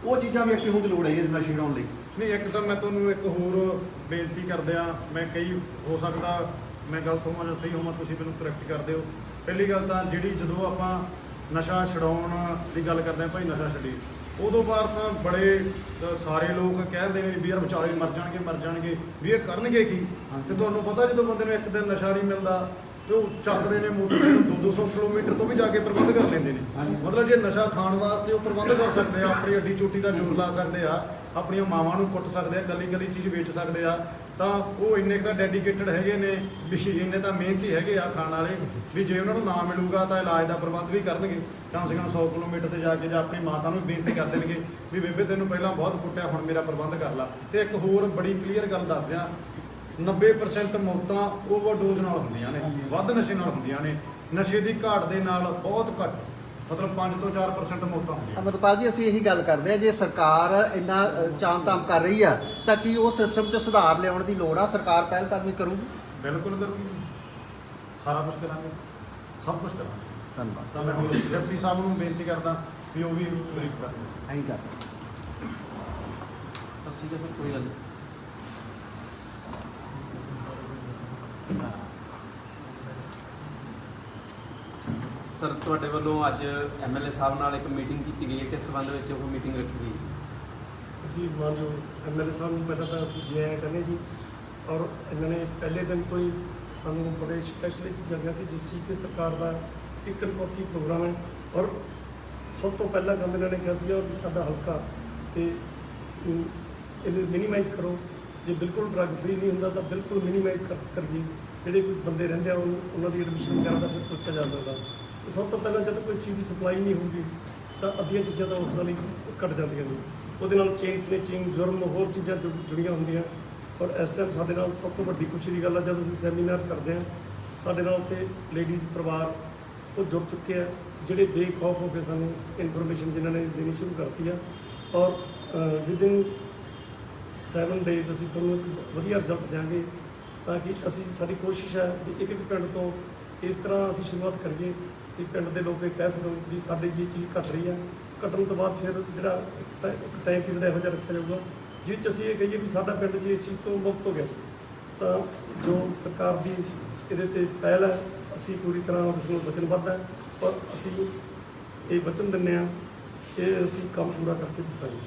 Speaker 7: ਉਹ ਚੀਜ਼ਾਂ ਵੀ ਐਕਟਿਵ ਹੋਣ ਦੀ ਲੋੜ ਹੈ ਇਹ ਨਸ਼ਾ ਛੁਡਾਉਣ ਲਈ।
Speaker 2: ਨਹੀਂ, ਇੱਕ ਤਾਂ ਮੈਂ ਤੁਹਾਨੂੰ ਇੱਕ ਹੋਰ ਬੇਨਤੀ ਕਰਦਿਆਂ, ਮੈਂ ਕਈ ਹੋ ਸਕਦਾ ਮੈਂ ਗਲਤ ਹੋਵਾਂ ਜਾਂ ਸਹੀ ਹੋਵਾਂ, ਤੁਸੀਂ ਮੈਨੂੰ ਕਰੈਕਟ ਕਰ ਦਿਓ। ਪਹਿਲੀ ਗੱਲ ਤਾਂ ਜਿਹੜੀ ਜਦੋਂ ਆਪਾਂ ਨਸ਼ਾ ਛੁਡਾਉਣ ਦੀ ਗੱਲ ਕਰਦੇ ਹਾਂ, ਭਾਈ ਨਸ਼ਾ ਛੱਡੀ, ਉਦੋਂ ਬਾਅਦ ਤਾਂ ਬੜੇ ਸਾਰੇ ਲੋਕ ਕਹਿੰਦੇ ਨੇ ਵੀ ਯਾਰ ਵਿਚਾਰੇ ਮਰ ਜਾਣਗੇ ਵੀ ਇਹ ਕਰਨਗੇ ਕੀ। ਤੇ ਤੁਹਾਨੂੰ ਪਤਾ ਜਦੋਂ ਬੰਦੇ ਨੂੰ ਇੱਕ ਦਿਨ ਨਸ਼ਾ ਨਹੀਂ ਮਿਲਦਾ ਤੇ ਉਹ ਚੱਕਦੇ ਨੇ ਮੋਟਰਸਾਈਕਲ 200 ਕਿਲੋਮੀਟਰ ਤੋਂ ਵੀ ਜਾ ਕੇ ਪ੍ਰਬੰਧ ਕਰ ਲੈਂਦੇ ਨੇ। ਮਤਲਬ ਜੇ ਨਸ਼ਾ ਖਾਣ ਵਾਸਤੇ ਉਹ ਪ੍ਰਬੰਧ ਕਰ ਸਕਦੇ ਆ, ਆਪਣੀ ਅੱਡੀ ਚੋਟੀ ਦਾ ਜ਼ੋਰ ਲਾ ਸਕਦੇ ਆ, ਆਪਣੀਆਂ ਮਾਵਾਂ ਨੂੰ ਕੁੱਟ ਸਕਦੇ ਆ, ਕੱਲੀ ਚੀਜ਼ ਵੇਚ ਸਕਦੇ ਆ, ਤਾਂ ਉਹ ਇੰਨੇ ਕੁ ਤਾਂ ਡੈਡੀਕੇਟਡ ਹੈਗੇ ਨੇ ਵੀ ਇੰਨੇ ਤਾਂ ਮਿਹਨਤੀ ਹੈਗੇ ਆ ਖਾਣ ਵਾਲੇ ਵੀ ਜੇ ਉਹਨਾਂ ਨੂੰ ਨਾ ਮਿਲੂਗਾ ਤਾਂ ਇਲਾਜ ਦਾ ਪ੍ਰਬੰਧ ਵੀ ਕਰਨਗੇ। ਕਮ ਸੇ ਕਮ 100 ਕਿਲੋਮੀਟਰ ਤੇ ਜਾ ਕੇ ਜਾਂ ਆਪਣੀ ਮਾਤਾ ਨੂੰ ਬੇਨਤੀ ਕਰ ਦੇਣਗੇ ਵੀ ਬੇਬੇ ਤੈਨੂੰ ਪਹਿਲਾਂ ਬਹੁਤ ਕੁੱਟਿਆ, ਹੁਣ ਮੇਰਾ ਪ੍ਰਬੰਧ ਕਰ ਲਾ। ਤੇ ਇੱਕ ਹੋਰ ਬੜੀ ਕਲੀਅਰ ਗੱਲ ਦੱਸ ਦਿਆਂ, 90% ਮੌਤਾਂ ਓਵਰਡੋਜ਼ ਨਾਲ ਹੁੰਦੀਆਂ ਨੇ, ਵੱਧ ਨਸ਼ੇ ਨਾਲ ਹੁੰਦੀਆਂ ਨੇ। ਨਸ਼ੇ ਦੀ ਘਾਟ ਦੇ ਨਾਲ ਬਹੁਤ ਘੱਟ, ਮਤਲਬ 5 ਤੋਂ 4% ਮੌਤਾਂ ਹੁੰਦੀਆਂ।
Speaker 1: ਅਮਰਪਾਲ ਜੀ ਅਸੀਂ ਇਹੀ ਗੱਲ ਕਰਦੇ ਆ, ਜੇ ਸਰਕਾਰ ਇੰਨਾ ਚਾਮ-ਤਾਮ ਕਰ ਰਹੀ ਆ ਤਾਂ ਕੀ ਉਹ ਸਿਸਟਮ 'ਚ ਸੁਧਾਰ ਲਿਆਉਣ ਦੀ ਲੋੜ ਆ? ਸਰਕਾਰ ਪਹਿਲ ਕਦਮੀ ਕਰੂਗੀ?
Speaker 2: ਬਿਲਕੁਲ ਕਰੂਗੀ, ਸਾਰਾ ਕੁਝ ਕਰਾਂਗੇ, ਸਭ ਕੁਝ ਕਰਾਂਗੇ।
Speaker 1: ਧੰਨਵਾਦ।
Speaker 2: ਤਾਂ ਮੈਂ ਹੁਣ ਡਿਪਟੀ ਸਾਹਿਬ ਨੂੰ ਬੇਨਤੀ ਕਰਦਾ ਵੀ ਉਹ ਵੀ ਬਰੀਫ ਕਰਨ।
Speaker 1: ਐਂ ਕਰ
Speaker 5: ਬਸ ਠੀਕ ਹੈ ਸਰ, ਕੋਈ ਗੱਲ ਨਹੀਂ। ਸਰ ਤੁਹਾਡੇ ਵੱਲੋਂ ਅੱਜ ਐਮਐਲਏ ਸਾਹਿਬ ਨਾਲ ਇੱਕ ਮੀਟਿੰਗ ਕੀਤੀ ਗਈ ਹੈ, ਕਿਸ ਸੰਬੰਧ ਵਿੱਚ ਉਹ ਮੀਟਿੰਗ ਰੱਖੀ ਗਈ?
Speaker 8: ਅਸੀਂ ਮਾਨਯੋਗ ਐਮਐਲਏ ਸਾਹਿਬ ਨੂੰ ਪਹਿਲਾਂ ਤਾਂ ਅਸੀਂ ਜੇ ਆਇਆ ਕਹਿੰਦੇ ਜੀ, ਔਰ ਇਹਨਾਂ ਨੇ ਪਹਿਲੇ ਦਿਨ ਤੋਂ ਹੀ ਸਾਨੂੰ ਬੜੇ ਸਪੈਸ਼ਲੀ ਚੀਜ਼ਾਂ ਗਿਆ ਸੀ ਜਿਸ ਚੀਜ਼ 'ਤੇ ਸਰਕਾਰ ਦਾ ਇੱਕ ਰਿਪੋਰਟੀ ਪ੍ਰੋਗਰਾਮ ਹੈ। ਔਰ ਸਭ ਤੋਂ ਪਹਿਲਾ ਕੰਮ ਇਹਨਾਂ ਨੇ ਕਿਹਾ ਸੀਗਾ ਵੀ ਸਾਡਾ ਹਲਕਾ ਤੇ ਇਹਨੂੰ ਮਿਨੀਮਾਈਜ਼ ਕਰੋ, ਜੇ ਬਿਲਕੁਲ ਡਰੱਗ ਫ੍ਰੀ ਨਹੀਂ ਹੁੰਦਾ ਤਾਂ ਬਿਲਕੁਲ ਮਿਨੀਮਾਈਜ਼ ਕਰੀਏ। ਜਿਹੜੇ ਕੋਈ ਬੰਦੇ ਰਹਿੰਦੇ ਆ ਉਹਨਾਂ ਦੀ ਐਡਮਿਸ਼ਨ ਵਗੈਰਾ ਦਾ ਫਿਰ ਸੋਚਿਆ ਜਾ ਸਕਦਾ। ਤੇ ਸਭ ਤੋਂ ਪਹਿਲਾਂ ਜਦੋਂ ਕੋਈ ਚੀਜ਼ ਦੀ ਸਪਲਾਈ ਨਹੀਂ ਹੋਊਗੀ ਤਾਂ ਅੱਧੀਆਂ ਚੀਜ਼ਾਂ ਤਾਂ ਉਸ ਨਾਲ ਹੀ ਘੱਟ ਜਾਂਦੀਆਂ ਨੇ। ਉਹਦੇ ਨਾਲ ਚੇਨ ਸਨੈਚਿੰਗ, ਜੁਰਮ, ਹੋਰ ਚੀਜ਼ਾਂ ਜੁੜੀਆਂ ਹੁੰਦੀਆਂ। ਔਰ ਇਸ ਟਾਈਮ ਸਾਡੇ ਨਾਲ ਸਭ ਤੋਂ ਵੱਡੀ ਖੁਸ਼ੀ ਦੀ ਗੱਲ ਹੈ, ਜਦ ਅਸੀਂ ਸੈਮੀਨਾਰ ਕਰਦੇ ਹਾਂ ਸਾਡੇ ਨਾਲ ਉੱਥੇ ਲੇਡੀਜ਼ ਪਰਿਵਾਰ ਉਹ ਜੁੜ ਚੁੱਕੇ ਆ, ਜਿਹੜੇ ਬੇਖੌਫ ਹੋ ਕੇ ਸਾਨੂੰ ਇਨਫੋਰਮੇਸ਼ਨ ਜਿਨ੍ਹਾਂ ਨੇ ਦੇਣੀ ਸ਼ੁਰੂ ਕਰਤੀ ਆ। ਔਰ ਵਿਦਿਨ 7 ਡੇਜ਼ ਅਸੀਂ ਤੁਹਾਨੂੰ ਇੱਕ ਵਧੀਆ ਰਿਜ਼ਲਟ ਦਿਆਂਗੇ, ਤਾਂ ਕਿ ਸਾਡੀ ਕੋਸ਼ਿਸ਼ ਹੈ ਵੀ ਇੱਕ ਪਿੰਡ ਤੋਂ ਇਸ ਤਰ੍ਹਾਂ ਅਸੀਂ ਸ਼ੁਰੂਆਤ ਕਰੀਏ ਕਿ ਪਿੰਡ ਦੇ ਲੋਕ ਇਹ ਕਹਿ ਸਕਣ ਵੀ ਸਾਡੇ ਜੀ ਇਹ ਚੀਜ਼ ਘਟ ਰਹੀ ਆ। ਘਟਣ ਤੋਂ ਬਾਅਦ ਫਿਰ ਜਿਹੜਾ ਇੱਕ ਟਾਈਮ ਪੀਰੀਅਡ ਇਹੋ ਜਿਹਾ ਰੱਖਿਆ ਜਾਊਗਾ ਜਿਸ 'ਚ ਅਸੀਂ ਇਹ ਕਹੀਏ ਵੀ ਸਾਡਾ ਪਿੰਡ ਜੀ ਇਸ ਚੀਜ਼ ਤੋਂ ਮੁਕਤ ਹੋ ਗਿਆ। ਤਾਂ ਜੋ ਸਰਕਾਰ ਦੀ ਇਹਦੇ 'ਤੇ ਪਹਿਲ ਹੈ, ਅਸੀਂ ਪੂਰੀ ਤਰ੍ਹਾਂ ਉਸ ਨੂੰ ਵਚਨਬੱਧ ਹੈ, ਔਰ ਅਸੀਂ ਇਹ ਵਚਨ ਦਿੰਦੇ ਹਾਂ ਕਿ ਅਸੀਂ ਕੰਮ ਪੂਰਾ ਕਰਕੇ ਦੱਸਾਂਗੇ।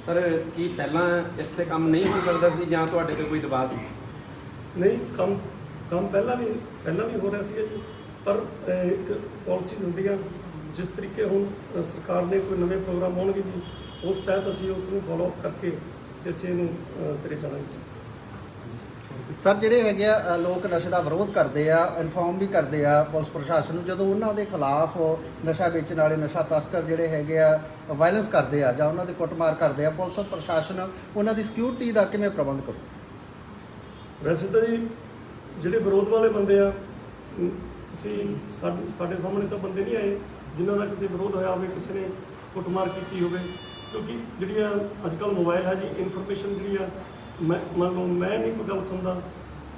Speaker 3: ਸਰ ਕੀ ਪਹਿਲਾਂ ਇਸ ਤੇ ਕੰਮ ਨਹੀਂ ਹੋ ਸਕਦਾ ਸੀ ਜਾਂ ਤੁਹਾਡੇ ਤੇ ਕੋਈ ਦਬਾਅ ਸੀ?
Speaker 8: ਨਹੀਂ, ਕੰਮ ਪਹਿਲਾਂ ਵੀ ਹੋ ਰਿਹਾ ਸੀਗਾ ਜੀ, ਪਰ ਇੱਕ ਪਾਲਿਸੀਜ਼ ਹੁੰਦੀਆਂ ਜਿਸ ਤਰੀਕੇ ਹੁਣ ਸਰਕਾਰ ਨੇ ਕੋਈ ਨਵੇਂ ਪ੍ਰੋਗਰਾਮ ਆਉਣਗੇ ਜੀ, ਉਸ ਤਹਿਤ ਅਸੀਂ ਉਸ ਨੂੰ ਫੋਲੋ ਅਪ ਕਰਕੇ ਤੇ ਅਸੀਂ ਇਹਨੂੰ ਸਿਰੇ ਚੜਾਂਗੇ।
Speaker 9: ਸਰ ਜਿਹੜੇ ਹੈਗੇ ਆ ਲੋਕ ਨਸ਼ੇ ਦਾ ਵਿਰੋਧ ਕਰਦੇ ਆ, ਇਨਫੋਰਮ ਵੀ ਕਰਦੇ ਆ ਪੁਲਿਸ ਪ੍ਰਸ਼ਾਸਨ ਨੂੰ, ਜਦੋਂ ਉਹਨਾਂ ਦੇ ਖਿਲਾਫ ਨਸ਼ਾ ਵੇਚਣ ਵਾਲੇ ਨਸ਼ਾ ਤਸਕਰ ਜਿਹੜੇ ਹੈਗੇ ਆ ਵਾਇਲੈਂਸ ਕਰਦੇ ਆ ਜਾਂ ਉਹਨਾਂ ਦੇ ਕੁੱਟਮਾਰ ਕਰਦੇ ਆ, ਪੁਲਿਸ ਪ੍ਰਸ਼ਾਸਨ ਉਹਨਾਂ ਦੀ ਸਿਕਿਉਰਿਟੀ ਦਾ ਕਿਵੇਂ ਪ੍ਰਬੰਧ ਕਰੂ?
Speaker 8: ਵੈਸੇ ਤਾਂ ਜੀ ਜਿਹੜੇ ਵਿਰੋਧ ਵਾਲੇ ਬੰਦੇ ਆ, ਤੁਸੀਂ ਸਾਡੇ ਸਾਹਮਣੇ ਤਾਂ ਬੰਦੇ ਨਹੀਂ ਆਏ ਜਿਨ੍ਹਾਂ ਦਾ ਕਿਤੇ ਵਿਰੋਧ ਹੋਇਆ ਹੋਵੇ, ਕਿਸੇ ਨੇ ਕੁੱਟਮਾਰ ਕੀਤੀ ਹੋਵੇ, ਕਿਉਂਕਿ ਜਿਹੜੀ ਆ ਅੱਜ ਕੱਲ੍ਹ ਮੋਬਾਈਲ ਹੈ ਜੀ, ਇਨਫੋਰਮੇਸ਼ਨ ਜਿਹੜੀ ਆ ਮੰਨ ਲਓ ਮੈਂ ਨਹੀਂ ਕੋਈ ਗੱਲ ਸੁਣਦਾ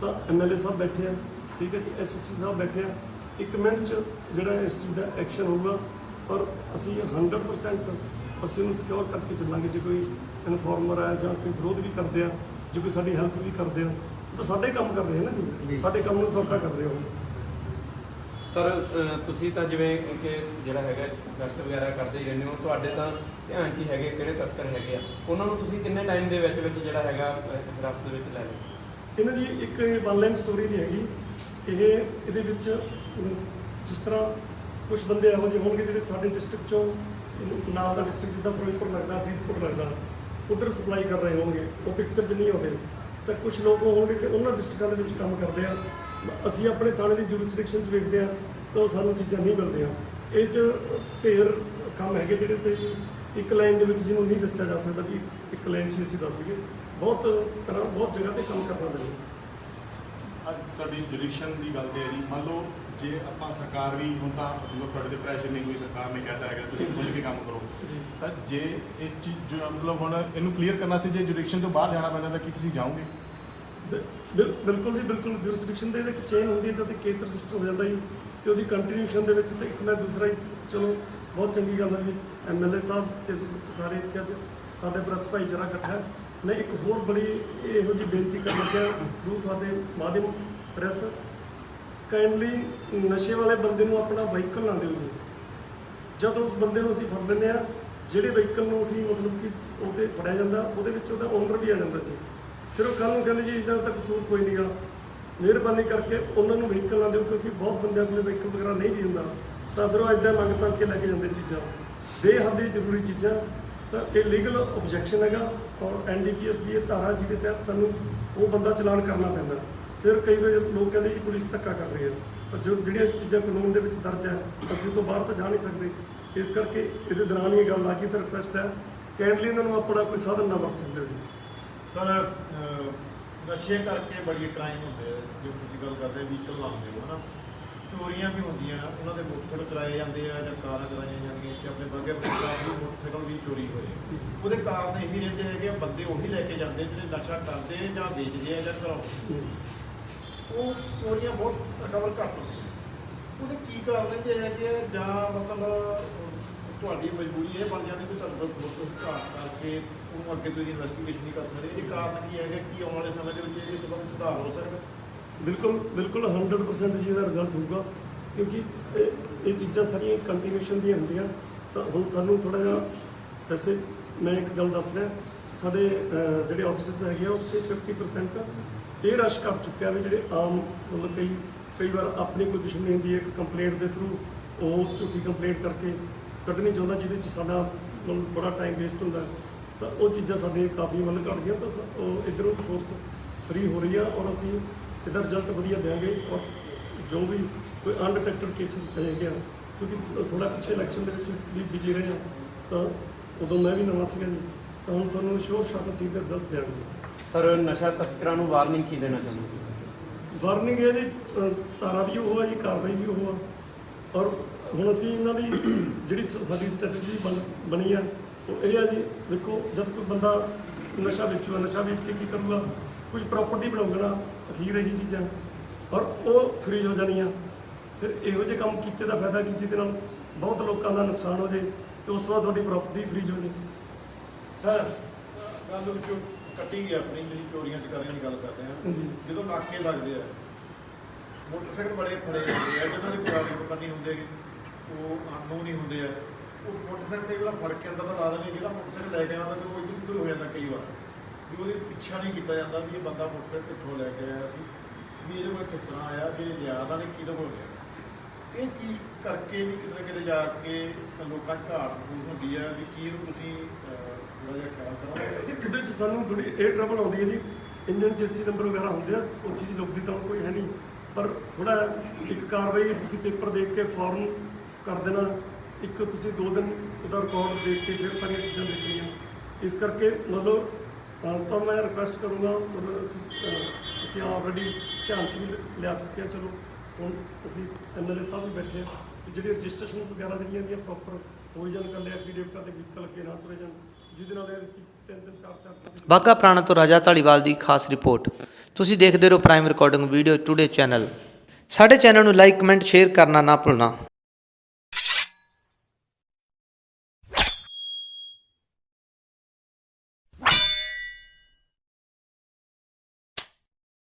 Speaker 8: ਤਾਂ MLA ਸਾਹਿਬ ਬੈਠੇ ਆ, ਠੀਕ ਹੈ ਜੀ, SSP ਸਾਹਿਬ ਬੈਠੇ ਆ, 1 ਮਿੰਟ 'ਚ ਜਿਹੜਾ ਇਸ ਚੀਜ਼ ਦਾ ਐਕਸ਼ਨ ਹੋਊਗਾ। ਔਰ ਅਸੀਂ 100% ਅਸੀਂ ਉਹਨੂੰ ਸਿਕਿਉਰ ਕਰਕੇ ਚੱਲਾਂਗੇ। ਜੇ ਕੋਈ ਇਨਫੋਰਮਰ ਹੈ ਜਾਂ ਕੋਈ ਵਿਰੋਧ ਵੀ ਕਰਦੇ ਆ, ਜੇ ਕੋਈ ਸਾਡੀ ਹੈਲਪ ਵੀ ਕਰਦੇ ਆ, ਤਾਂ ਸਾਡੇ ਕੰਮ ਕਰ ਰਹੇ ਆ ਨਾ ਜੀ, ਸਾਡੇ ਕੰਮ ਨੂੰ ਸੌਖਾ ਕਰ ਰਹੇ ਹੋ।
Speaker 3: ਸਰ ਤੁਸੀਂ ਤਾਂ ਜਿਵੇਂ ਕਿ ਜਿਹੜਾ ਹੈਗਾ ਗਸ਼ਤ ਵਗੈਰਾ ਕਰਦੇ ਹੀ ਰਹਿੰਦੇ ਹੋ, ਤੁਹਾਡੇ ਤਾਂ ਧਿਆਨ 'ਚ ਹੀ ਹੈਗੇ ਕਿਹੜੇ ਤਸਕਰ ਹੈਗੇ ਆ, ਉਹਨਾਂ ਨੂੰ ਤੁਸੀਂ ਕਿੰਨੇ ਟਾਈਮ ਦੇ ਵਿੱਚ ਜਿਹੜਾ ਹੈਗਾ ਹਿਰਾਸਤ ਦੇ ਵਿੱਚ ਲੈ ਲਓ?
Speaker 8: ਇਹਨਾਂ ਦੀ ਇੱਕ 1 ਲਾਈਨ ਸਟੋਰੀ ਨਹੀਂ ਹੈਗੀ ਇਹਦੇ ਵਿੱਚ। ਜਿਸ ਤਰ੍ਹਾਂ ਕੁਝ ਬੰਦੇ ਇਹੋ ਜਿਹੇ ਹੋਣਗੇ ਜਿਹੜੇ ਸਾਡੇ ਡਿਸਟ੍ਰਿਕਟ 'ਚੋਂ ਨਾਲ ਦਾ ਡਿਸਟ੍ਰਿਕਟ ਜਿੱਦਾਂ ਫਿਰੋਜ਼ਪੁਰ ਲੱਗਦਾ, ਫਰੀਦਕੋਟ ਲੱਗਦਾ, ਉੱਧਰ ਸਪਲਾਈ ਕਰ ਰਹੇ ਹੋਣਗੇ, ਉਹ ਪਿਕਚਰ 'ਚ ਨਹੀਂ ਆਉਂਦੇ। ਤਾਂ ਕੁਝ ਲੋਕ ਹੋਣਗੇ ਕਿ ਉਹਨਾਂ ਡਿਸਟ੍ਰਿਕਟਾਂ ਦੇ ਵਿੱਚ ਕੰਮ ਕਰਦੇ ਆ, ਅਸੀਂ ਆਪਣੇ ਥਾਣੇ ਦੀ ਜੂਰਿਸਡਿਕਸ਼ਨ 'ਚ ਵੇਖਦੇ ਆ ਤਾਂ ਸਾਨੂੰ ਚੀਜ਼ਾਂ ਨਹੀਂ ਮਿਲਦੀਆਂ। ਇਹ 'ਚ ਢੇਰ ਕੰਮ ਹੈਗੇ ਜਿਹੜੇ ਤੇ 1 ਲਾਈਨ ਦੇ ਵਿੱਚ ਜਿਹਨੂੰ ਨਹੀਂ ਦੱਸਿਆ ਜਾ ਸਕਦਾ ਵੀ 1 ਲਾਈਨ 'ਚ ਅਸੀਂ ਦੱਸ ਦਈਏ। ਬਹੁਤ ਜਗ੍ਹਾ ਤੇ ਕੰਮ ਕਰਨਾ ਪੈਂਦਾ।
Speaker 4: ਅੱਜ ਤੁਹਾਡੀ ਜੁਰਿਕਸ਼ਨ ਦੀ ਗੱਲ ਤੇ ਹੈ ਜੀ, ਮੰਨ ਲਓ ਜੇ ਆਪਾਂ ਸਰਕਾਰ ਵੀ ਹੁਣ ਤਾਂ ਮਤਲਬ ਤੁਹਾਡੇ ਤੇ ਪ੍ਰੈਸ਼ਰ ਨਹੀਂ, ਕੋਈ ਸਰਕਾਰ ਨੇ ਕਹਿਤਾ ਹੈਗਾ ਤੁਸੀਂ ਖੁੱਲ੍ਹ ਕੇ ਕੰਮ ਕਰੋ, ਤਾਂ ਜੇ ਇਸ ਚੀਜ਼ ਜੋ ਮਤਲਬ ਹੁਣ ਇਹਨੂੰ ਕਲੀਅਰ ਕਰਨਾ ਤੇ ਜੇ ਜੁਰਿਕਸ਼ਨ ਤੋਂ ਬਾਹਰ ਜਾਣਾ ਪੈਂਦਾ ਤਾਂ ਕੀ ਤੁਸੀਂ ਜਾਓਗੇ?
Speaker 8: ਬਿਲਕੁਲ ਜੀ, ਬਿਲਕੁਲ। ਜੁਰਿਸਡਿਕਸ਼ਨ ਦੇ ਇੱਕ ਚੇਨ ਹੁੰਦੀ ਹੈ, ਜਦ ਕੇਸ ਰਜਿਸਟਰ ਹੋ ਜਾਂਦਾ ਜੀ, ਤੇ ਉਹਦੀ ਕੰਟੀਨਿਊਸ਼ਨ ਦੇ ਵਿੱਚ ਤੇ ਇੱਕ ਨਾ ਦੂਸਰਾ ਹੀ, ਚਲੋ ਬਹੁਤ ਚੰਗੀ ਗੱਲ ਹੈ ਜੀ। MLA ਸਾਹਿਬ ਤੇ ਅਸੀਂ ਸਾਰੇ ਇੱਥੇ ਅੱਜ ਸਾਡੇ ਪ੍ਰੈਸ ਭਾਈਚਾਰਾ ਇਕੱਠਾ ਹੈ। ਮੈਂ ਇੱਕ ਹੋਰ ਬੜੀ ਇਹੋ ਜਿਹੀ ਬੇਨਤੀ ਕਰਨ ਲੱਗਿਆ ਥਰੂ ਤੁਹਾਡੇ ਮਾਧਿਅਮ ਪ੍ਰੈਸ, ਕਾਈਂਡਲੀ ਨਸ਼ੇ ਵਾਲੇ ਬੰਦੇ ਨੂੰ ਆਪਣਾ ਵਹੀਕਲ ਨਾ ਦਿਓ ਜੀ। ਜਦ ਉਸ ਬੰਦੇ ਨੂੰ ਅਸੀਂ ਫੜ ਲੈਂਦੇ ਆ, ਜਿਹੜੇ ਵਹੀਕਲ ਨੂੰ ਅਸੀਂ ਮਤਲਬ ਕਿ ਉਹ 'ਤੇ ਫੜਿਆ ਜਾਂਦਾ, ਉਹਦੇ ਵਿੱਚ ਉਹਦਾ ਓਨਰ ਵੀ ਆ ਜਾਂਦਾ ਜੀ। ਫਿਰ ਉਹ ਕੱਲ੍ਹ ਨੂੰ ਕਹਿੰਦੇ ਜੀ ਇਹਨਾਂ ਦਾ ਕਸੂਰ ਕੋਈ ਨਹੀਂਗਾ, ਮਿਹਰਬਾਨੀ ਕਰਕੇ ਉਹਨਾਂ ਨੂੰ ਵਹੀਕਲ ਨਾ ਦਿਓ, ਕਿਉਂਕਿ ਬਹੁਤ ਬੰਦਿਆਂ ਕੋਲ ਵਹੀਕਲ ਵਗੈਰਾ ਨਹੀਂ ਵੀ ਹੁੰਦਾ, ਤਾਂ ਫਿਰ ਉਹ ਇੱਦਾਂ ਮੰਗ ਤੰਗ ਕੇ ਲੈ ਕੇ ਜਾਂਦੇ ਚੀਜ਼ਾਂ, ਬੇਹੱਦ ਜ਼ਰੂਰੀ ਚੀਜ਼ਾਂ। ਤਾਂ ਇਹ ਲੀਗਲ ਓਬਜੈਕਸ਼ਨ ਹੈਗਾ, ਔਰ NDPS ਦੀ ਇਹ ਧਾਰਾ ਜਿਹਦੇ ਤਹਿਤ ਸਾਨੂੰ ਉਹ ਬੰਦਾ ਚਲਾਨ ਕਰਨਾ ਪੈਂਦਾ। ਫਿਰ ਕਈ ਵਾਰ ਲੋਕ ਕਹਿੰਦੇ ਜੀ ਪੁਲਿਸ ਧੱਕਾ ਕਰ ਰਹੀ ਹੈ, ਪਰ ਜਿਹੜੀਆਂ ਚੀਜ਼ਾਂ ਕਾਨੂੰਨ ਦੇ ਵਿੱਚ ਦਰਜ ਹੈ ਅਸੀਂ ਉਹ ਤੋਂ ਬਾਹਰ ਤਾਂ ਜਾ ਨਹੀਂ ਸਕਦੇ। ਇਸ ਕਰਕੇ ਇਹਦੇ ਦੌਰਾਨ ਇਹ ਗੱਲ ਆ ਗਈ ਤਾਂ ਰਿਕੁਐਸਟ ਹੈ ਕਾਈਂਡਲੀ ਇਹਨਾਂ ਨੂੰ ਆਪਣਾ ਕੋਈ ਸਾਧਨ ਨਾ ਵਰਤਣ ਦਿਓ ਜੀ।
Speaker 7: ਸਰ ਨਸ਼ੇ ਕਰਕੇ ਬੜੀ ਕ੍ਰਾਈਮ ਹੁੰਦੇ ਆ, ਜੋ ਤੁਸੀਂ ਗੱਲ ਕਰਦੇ ਵਹੀਕਲ ਲਾਉਂਦੇ ਹੋ, ਹੈ ਨਾ, ਚੋਰੀਆਂ ਵੀ ਹੁੰਦੀਆਂ, ਉਹਨਾਂ ਦੇ ਮੋਟਰਸਾਈਕਲ ਚਲਾਏ ਜਾਂਦੇ ਆ ਜਾਂ ਕਾਰਾਂ ਚਲਾਈਆਂ ਜਾਂਦੀਆਂ, ਕਿ ਆਪਣੇ ਬਾਗੇ ਪੰਜਾਬ ਦੀ ਮੋਟਰਸਾਈਕਲ ਵੀ ਚੋਰੀ ਹੋਏ। ਉਹਦੇ ਕਾਰਨ ਇਹੀ ਰਹਿੰਦੇ ਹੈਗੇ ਆ, ਬੰਦੇ ਉਹੀ ਲੈ ਕੇ ਜਾਂਦੇ ਜਿਹੜੇ ਨਸ਼ਾ ਕਰਦੇ ਜਾਂ ਵੇਚਦੇ ਆ ਜਾਂ ਘਰਾਉਂਦੇ। ਉਹ ਚੋਰੀਆਂ ਬਹੁਤ ਰਿਕਵਰ ਘੱਟ ਹੁੰਦੀਆਂ। ਉਹਦੇ ਕੀ ਕਾਰਨ ਰਹਿੰਦੇ ਹੈਗੇ ਆ, ਜਾਂ ਮਤਲਬ ਤੁਹਾਡੀ ਮਜਬੂਰੀ ਇਹ ਬਣ ਜਾਂਦੀ ਕਿ ਤੁਹਾਡੇ ਕੋਲ ਬਹੁਤ ਘਾਟ ਕਰਕੇ ਉਹਨੂੰ ਅੱਗੇ ਤੁਸੀਂ ਇਨਵੈਸਟੀਗੇਸ਼ਨ ਨਹੀਂ ਕਰ ਸਕਦੇ। ਇਹਦੇ ਕਾਰਨ ਕੀ ਹੈਗਾ, ਕੀ ਆਉਣ ਵਾਲੇ ਸਮੇਂ ਦੇ ਵਿੱਚ ਇਹ ਸਭ ਸੁਧਾਰ ਹੋ ਸਕਦਾ?
Speaker 8: ਬਿਲਕੁਲ 100% ਜੀ ਇਹਦਾ ਰਿਜ਼ਲਟ ਹੋਊਗਾ, ਕਿਉਂਕਿ ਇਹ ਚੀਜ਼ਾਂ ਸਾਰੀਆਂ ਕੰਟੀਨਿਊਸ਼ਨ ਦੀਆਂ ਹੁੰਦੀਆਂ। ਤਾਂ ਹੁਣ ਸਾਨੂੰ ਥੋੜ੍ਹਾ ਜਿਹਾ, ਵੈਸੇ ਮੈਂ ਇੱਕ ਗੱਲ ਦੱਸ ਰਿਹਾ, ਸਾਡੇ ਜਿਹੜੇ ਆਫਿਸਿਸ ਹੈਗੇ ਆ ਉੱਥੇ 50% ਇਹ ਰਸ਼ ਘੱਟ ਚੁੱਕਿਆ ਵੀ ਜਿਹੜੇ ਆਮ ਮਤਲਬ ਕਈ ਵਾਰ ਆਪਣੀ ਕੋਈ ਦੁਸ਼ਮਣੀ ਹੁੰਦੀ ਹੈ, ਇੱਕ ਕੰਪਲੇਂਟ ਦੇ ਥਰੂ ਉਹ ਝੂਠੀ ਕੰਪਲੇਂਟ ਕਰਕੇ ਕੱਢਣੀ ਚਾਹੁੰਦਾ, ਜਿਹਦੇ 'ਚ ਸਾਡਾ ਮਤਲਬ ਬੜਾ ਟਾਈਮ ਵੇਸਟ ਹੁੰਦਾ। ਤਾਂ ਉਹ ਚੀਜ਼ਾਂ ਸਾਡੇ ਕਾਫੀ ਮਤਲਬ ਘੱਟ ਗਈਆਂ। ਤਾਂ ਉਹ ਇੱਧਰੋਂ ਫੋਰਸ ਫਰੀ ਹੋ ਰਹੀ ਆ, ਔਰ ਅਸੀਂ ਇਹਦਾ ਰਿਜ਼ਲਟ ਵਧੀਆ ਦਿਆਂਗੇ। ਔਰ ਜੋ ਵੀ ਕੋਈ ਅਨਡਿਟੈਕਟਡ ਕੇਸਿਸ ਹੈਗੇ ਆ, ਕਿਉਂਕਿ ਥੋੜ੍ਹਾ ਪਿੱਛੇ ਇਲੈਕਸ਼ਨ ਦੇ ਵਿੱਚ ਵੀ ਬਿਜੀ ਰਹੇ ਹਾਂ, ਤਾਂ ਉਦੋਂ ਮੈਂ ਵੀ ਨਵਾਂ ਸੀਗਾ ਜੀ, ਤਾਂ ਹੁਣ ਤੁਹਾਨੂੰ ਸ਼ੋਰ ਸ਼ਾਟ ਅਸੀਂ ਇਹਦਾ ਰਿਜ਼ਲਟ ਦਿਆਂਗੇ।
Speaker 3: ਸਰ ਨਸ਼ਾ ਤਸਕਰਾਂ ਨੂੰ ਵਾਰਨਿੰਗ ਕੀ ਦੇਣਾ ਚਾਹੁੰਦੇ?
Speaker 8: ਵਾਰਨਿੰਗ ਇਹਦੀ ਧਾਰਾ ਵੀ ਉਹ ਆ ਜੀ, ਕਾਰਵਾਈ ਵੀ ਉਹ ਆ। ਔਰ ਹੁਣ ਅਸੀਂ ਇਹਨਾਂ ਦੀ ਜਿਹੜੀ ਸਾਡੀ ਸਟ੍ਰੈਟਜੀ ਬਣੀ ਆ ਉਹ ਇਹ ਆ ਜੀ, ਦੇਖੋ ਜਦ ਕੋਈ ਬੰਦਾ ਨਸ਼ਾ ਵੇਚੂਗਾ, ਨਸ਼ਾ ਵੇਚ ਕੇ ਕੀ ਕਰੂਗਾ, ਕੁਝ ਪ੍ਰਾਪਰਟੀ ਬਣਾਊਗਾ ਨਾ ਅਖੀਰ ਇਹੀ ਚੀਜ਼ਾਂ, ਔਰ ਉਹ ਫ੍ਰੀਜ਼ ਹੋ ਜਾਣੀਆਂ। ਫਿਰ ਇਹੋ ਜਿਹੇ ਕੰਮ ਕੀਤੇ ਦਾ ਫਾਇਦਾ ਕੀ, ਜਿਹਦੇ ਨਾਲ ਬਹੁਤ ਲੋਕਾਂ ਦਾ ਨੁਕਸਾਨ ਹੋ ਜੇ ਤੇ ਉਸ ਤੋਂ ਬਾਅਦ ਤੁਹਾਡੀ ਪ੍ਰਾਪਰਟੀ ਫ੍ਰੀਜ਼ ਹੋ ਜੇ।
Speaker 7: ਸਰ ਗੱਲ ਦੇ ਵਿੱਚੋਂ ਕੱਟੀ ਗਈ ਆਪਣੀ ਜਿਹੜੀ ਚੋਰੀਆਂ ਚਕਾਰੀਆਂ ਦੀ ਗੱਲ ਕਰਦੇ ਆ,
Speaker 8: ਹਾਂਜੀ।
Speaker 7: ਜਦੋਂ ਨਾਕੇ ਲੱਗਦੇ ਆ ਮੋਟਰਸਾਈਕਲ ਬੜੇ ਫੜੇ ਜਾਂਦੇ ਆ ਜਿਹਨਾਂ ਦੇ ਪੁਰਾਣੇ ਪਤਾ ਨਹੀਂ ਹੁੰਦੇ, ਉਹ ਅਨਨੋਨ ਹੀ ਹੁੰਦੇ ਆ, ਉਹ ਮੋਟਰਸਾਈਕਲ ਤੇ ਜਿਹੜਾ ਫੜ ਕੇ ਅੰਦਰ ਤਾਂ ਲਾ ਦਿੰਦੇ, ਜਿਹੜਾ ਮੋਟਰਸਾਈਕਲ ਲੈ ਕੇ ਆਉਂਦਾ ਤੇ ਉਹ ਇੱਧਰ ਹੋ ਜਾਂਦਾ ਕਈ ਵਾਰ ਵੀ ਉਹਦੇ ਪਿੱਛਾ ਨਹੀਂ ਕੀਤਾ ਜਾਂਦਾ ਵੀ ਇਹ ਬੰਦਾ ਮੋਟਰਸਾਈਕਲ ਕਿੱਥੋਂ ਲੈ ਕੇ ਆਇਆ ਸੀ, ਵੀ ਇਹਦੇ ਕੋਲ ਕਿਸ ਤਰ੍ਹਾਂ ਆਇਆ, ਜੇ ਲਿਆਦਾ ਨੇ ਕਿਹਦੇ ਕੋਲ ਲਿਆ। ਇਹ ਚੀਜ਼ ਕਰਕੇ ਵੀ ਕਿਤੇ ਨਾ ਕਿਤੇ ਜਾ ਕੇ ਲੋਕਾਂ 'ਚ ਘਾਟ ਮਹਿਸੂਸ ਹੁੰਦੀ ਹੈ ਵੀ ਕੀ ਇਹਨੂੰ ਤੁਸੀਂ ਥੋੜ੍ਹਾ ਜਿਹਾ ਖਿਆਲ ਕਰੋ।
Speaker 8: ਇਹਦੇ 'ਚ ਸਾਨੂੰ ਥੋੜੀ ਇਹ ਟਰਬਲ ਆਉਂਦੀ ਹੈ ਜੀ, ਇੰਜਨ 'ਚ AC ਨੰਬਰ ਵਗੈਰਾ ਹੁੰਦੇ ਆ, ਉਹ ਚੀਜ਼ ਲੁਕਦੀ ਤਾਂ ਕੋਈ ਹੈ ਨਹੀਂ, ਪਰ ਥੋੜਾ ਇੱਕ ਕਾਰਵਾਈ ਤੁਸੀਂ ਪੇਪਰ ਦੇਖ ਕੇ ਫੌਰਨ ਕਰ ਦੇਣਾ, ਇੱਕ ਤੁਸੀਂ 2 ਦਿਨ ਉਹਦਾ ਰਿਕਾਰਡ ਦੇਖ ਕੇ ਫਿਰ ਸਾਰੀਆਂ ਚੀਜ਼ਾਂ ਦੇਖਣੀਆਂ। ਇਸ ਕਰਕੇ ਮਤਲਬ ਤਾਂ ਮੈਂ ਰਿਕੁਐਸਟ ਕਰੂੰਗਾ, ਮਤਲਬ ਅਸੀਂ ਆਲਰੇਡੀ ਧਿਆਨ 'ਚ ਵੀ ਲਿਆ ਚੁੱਕੇ ਹਾਂ। ਚਲੋ ਹੁਣ ਅਸੀਂ MLA ਸਾਹਿਬ ਵੀ ਬੈਠੇ ਆ, ਜਿਹੜੀ ਰਜਿਸਟ੍ਰੇਸ਼ਨ ਵਗੈਰਾ ਜਿਹੜੀਆਂ ਦੀਆਂ ਪ੍ਰੋਪਰ ਹੋਈ ਜਾਣ, ਕੱਲੇ ਐਫੀਡੇਵਿਟਾਂ ਤੇ ਵਹੀਕਲ ਅੱਗੇ ਨਾ ਤੁਰੇ ਜਾਣ, ਜਿਹਦੇ ਨਾਲ ਇਹ 3-3 4-4
Speaker 1: ਬਾਘਾ ਪੁਰਾਣਾ ਤੋਂ ਰਾਜਾ ਧਾਲੀਵਾਲ ਦੀ ਖਾਸ ਰਿਪੋਰਟ। ਤੁਸੀਂ ਦੇਖਦੇ ਰਹੋ prime recording video today channel. ਸਾਡੇ ਚੈਨਲ ਨੂੰ ਲਾਈਕ, ਕਮੈਂਟ, ਸ਼ੇਅਰ ਕਰਨਾ ਨਾ ਭੁੱਲਣਾ।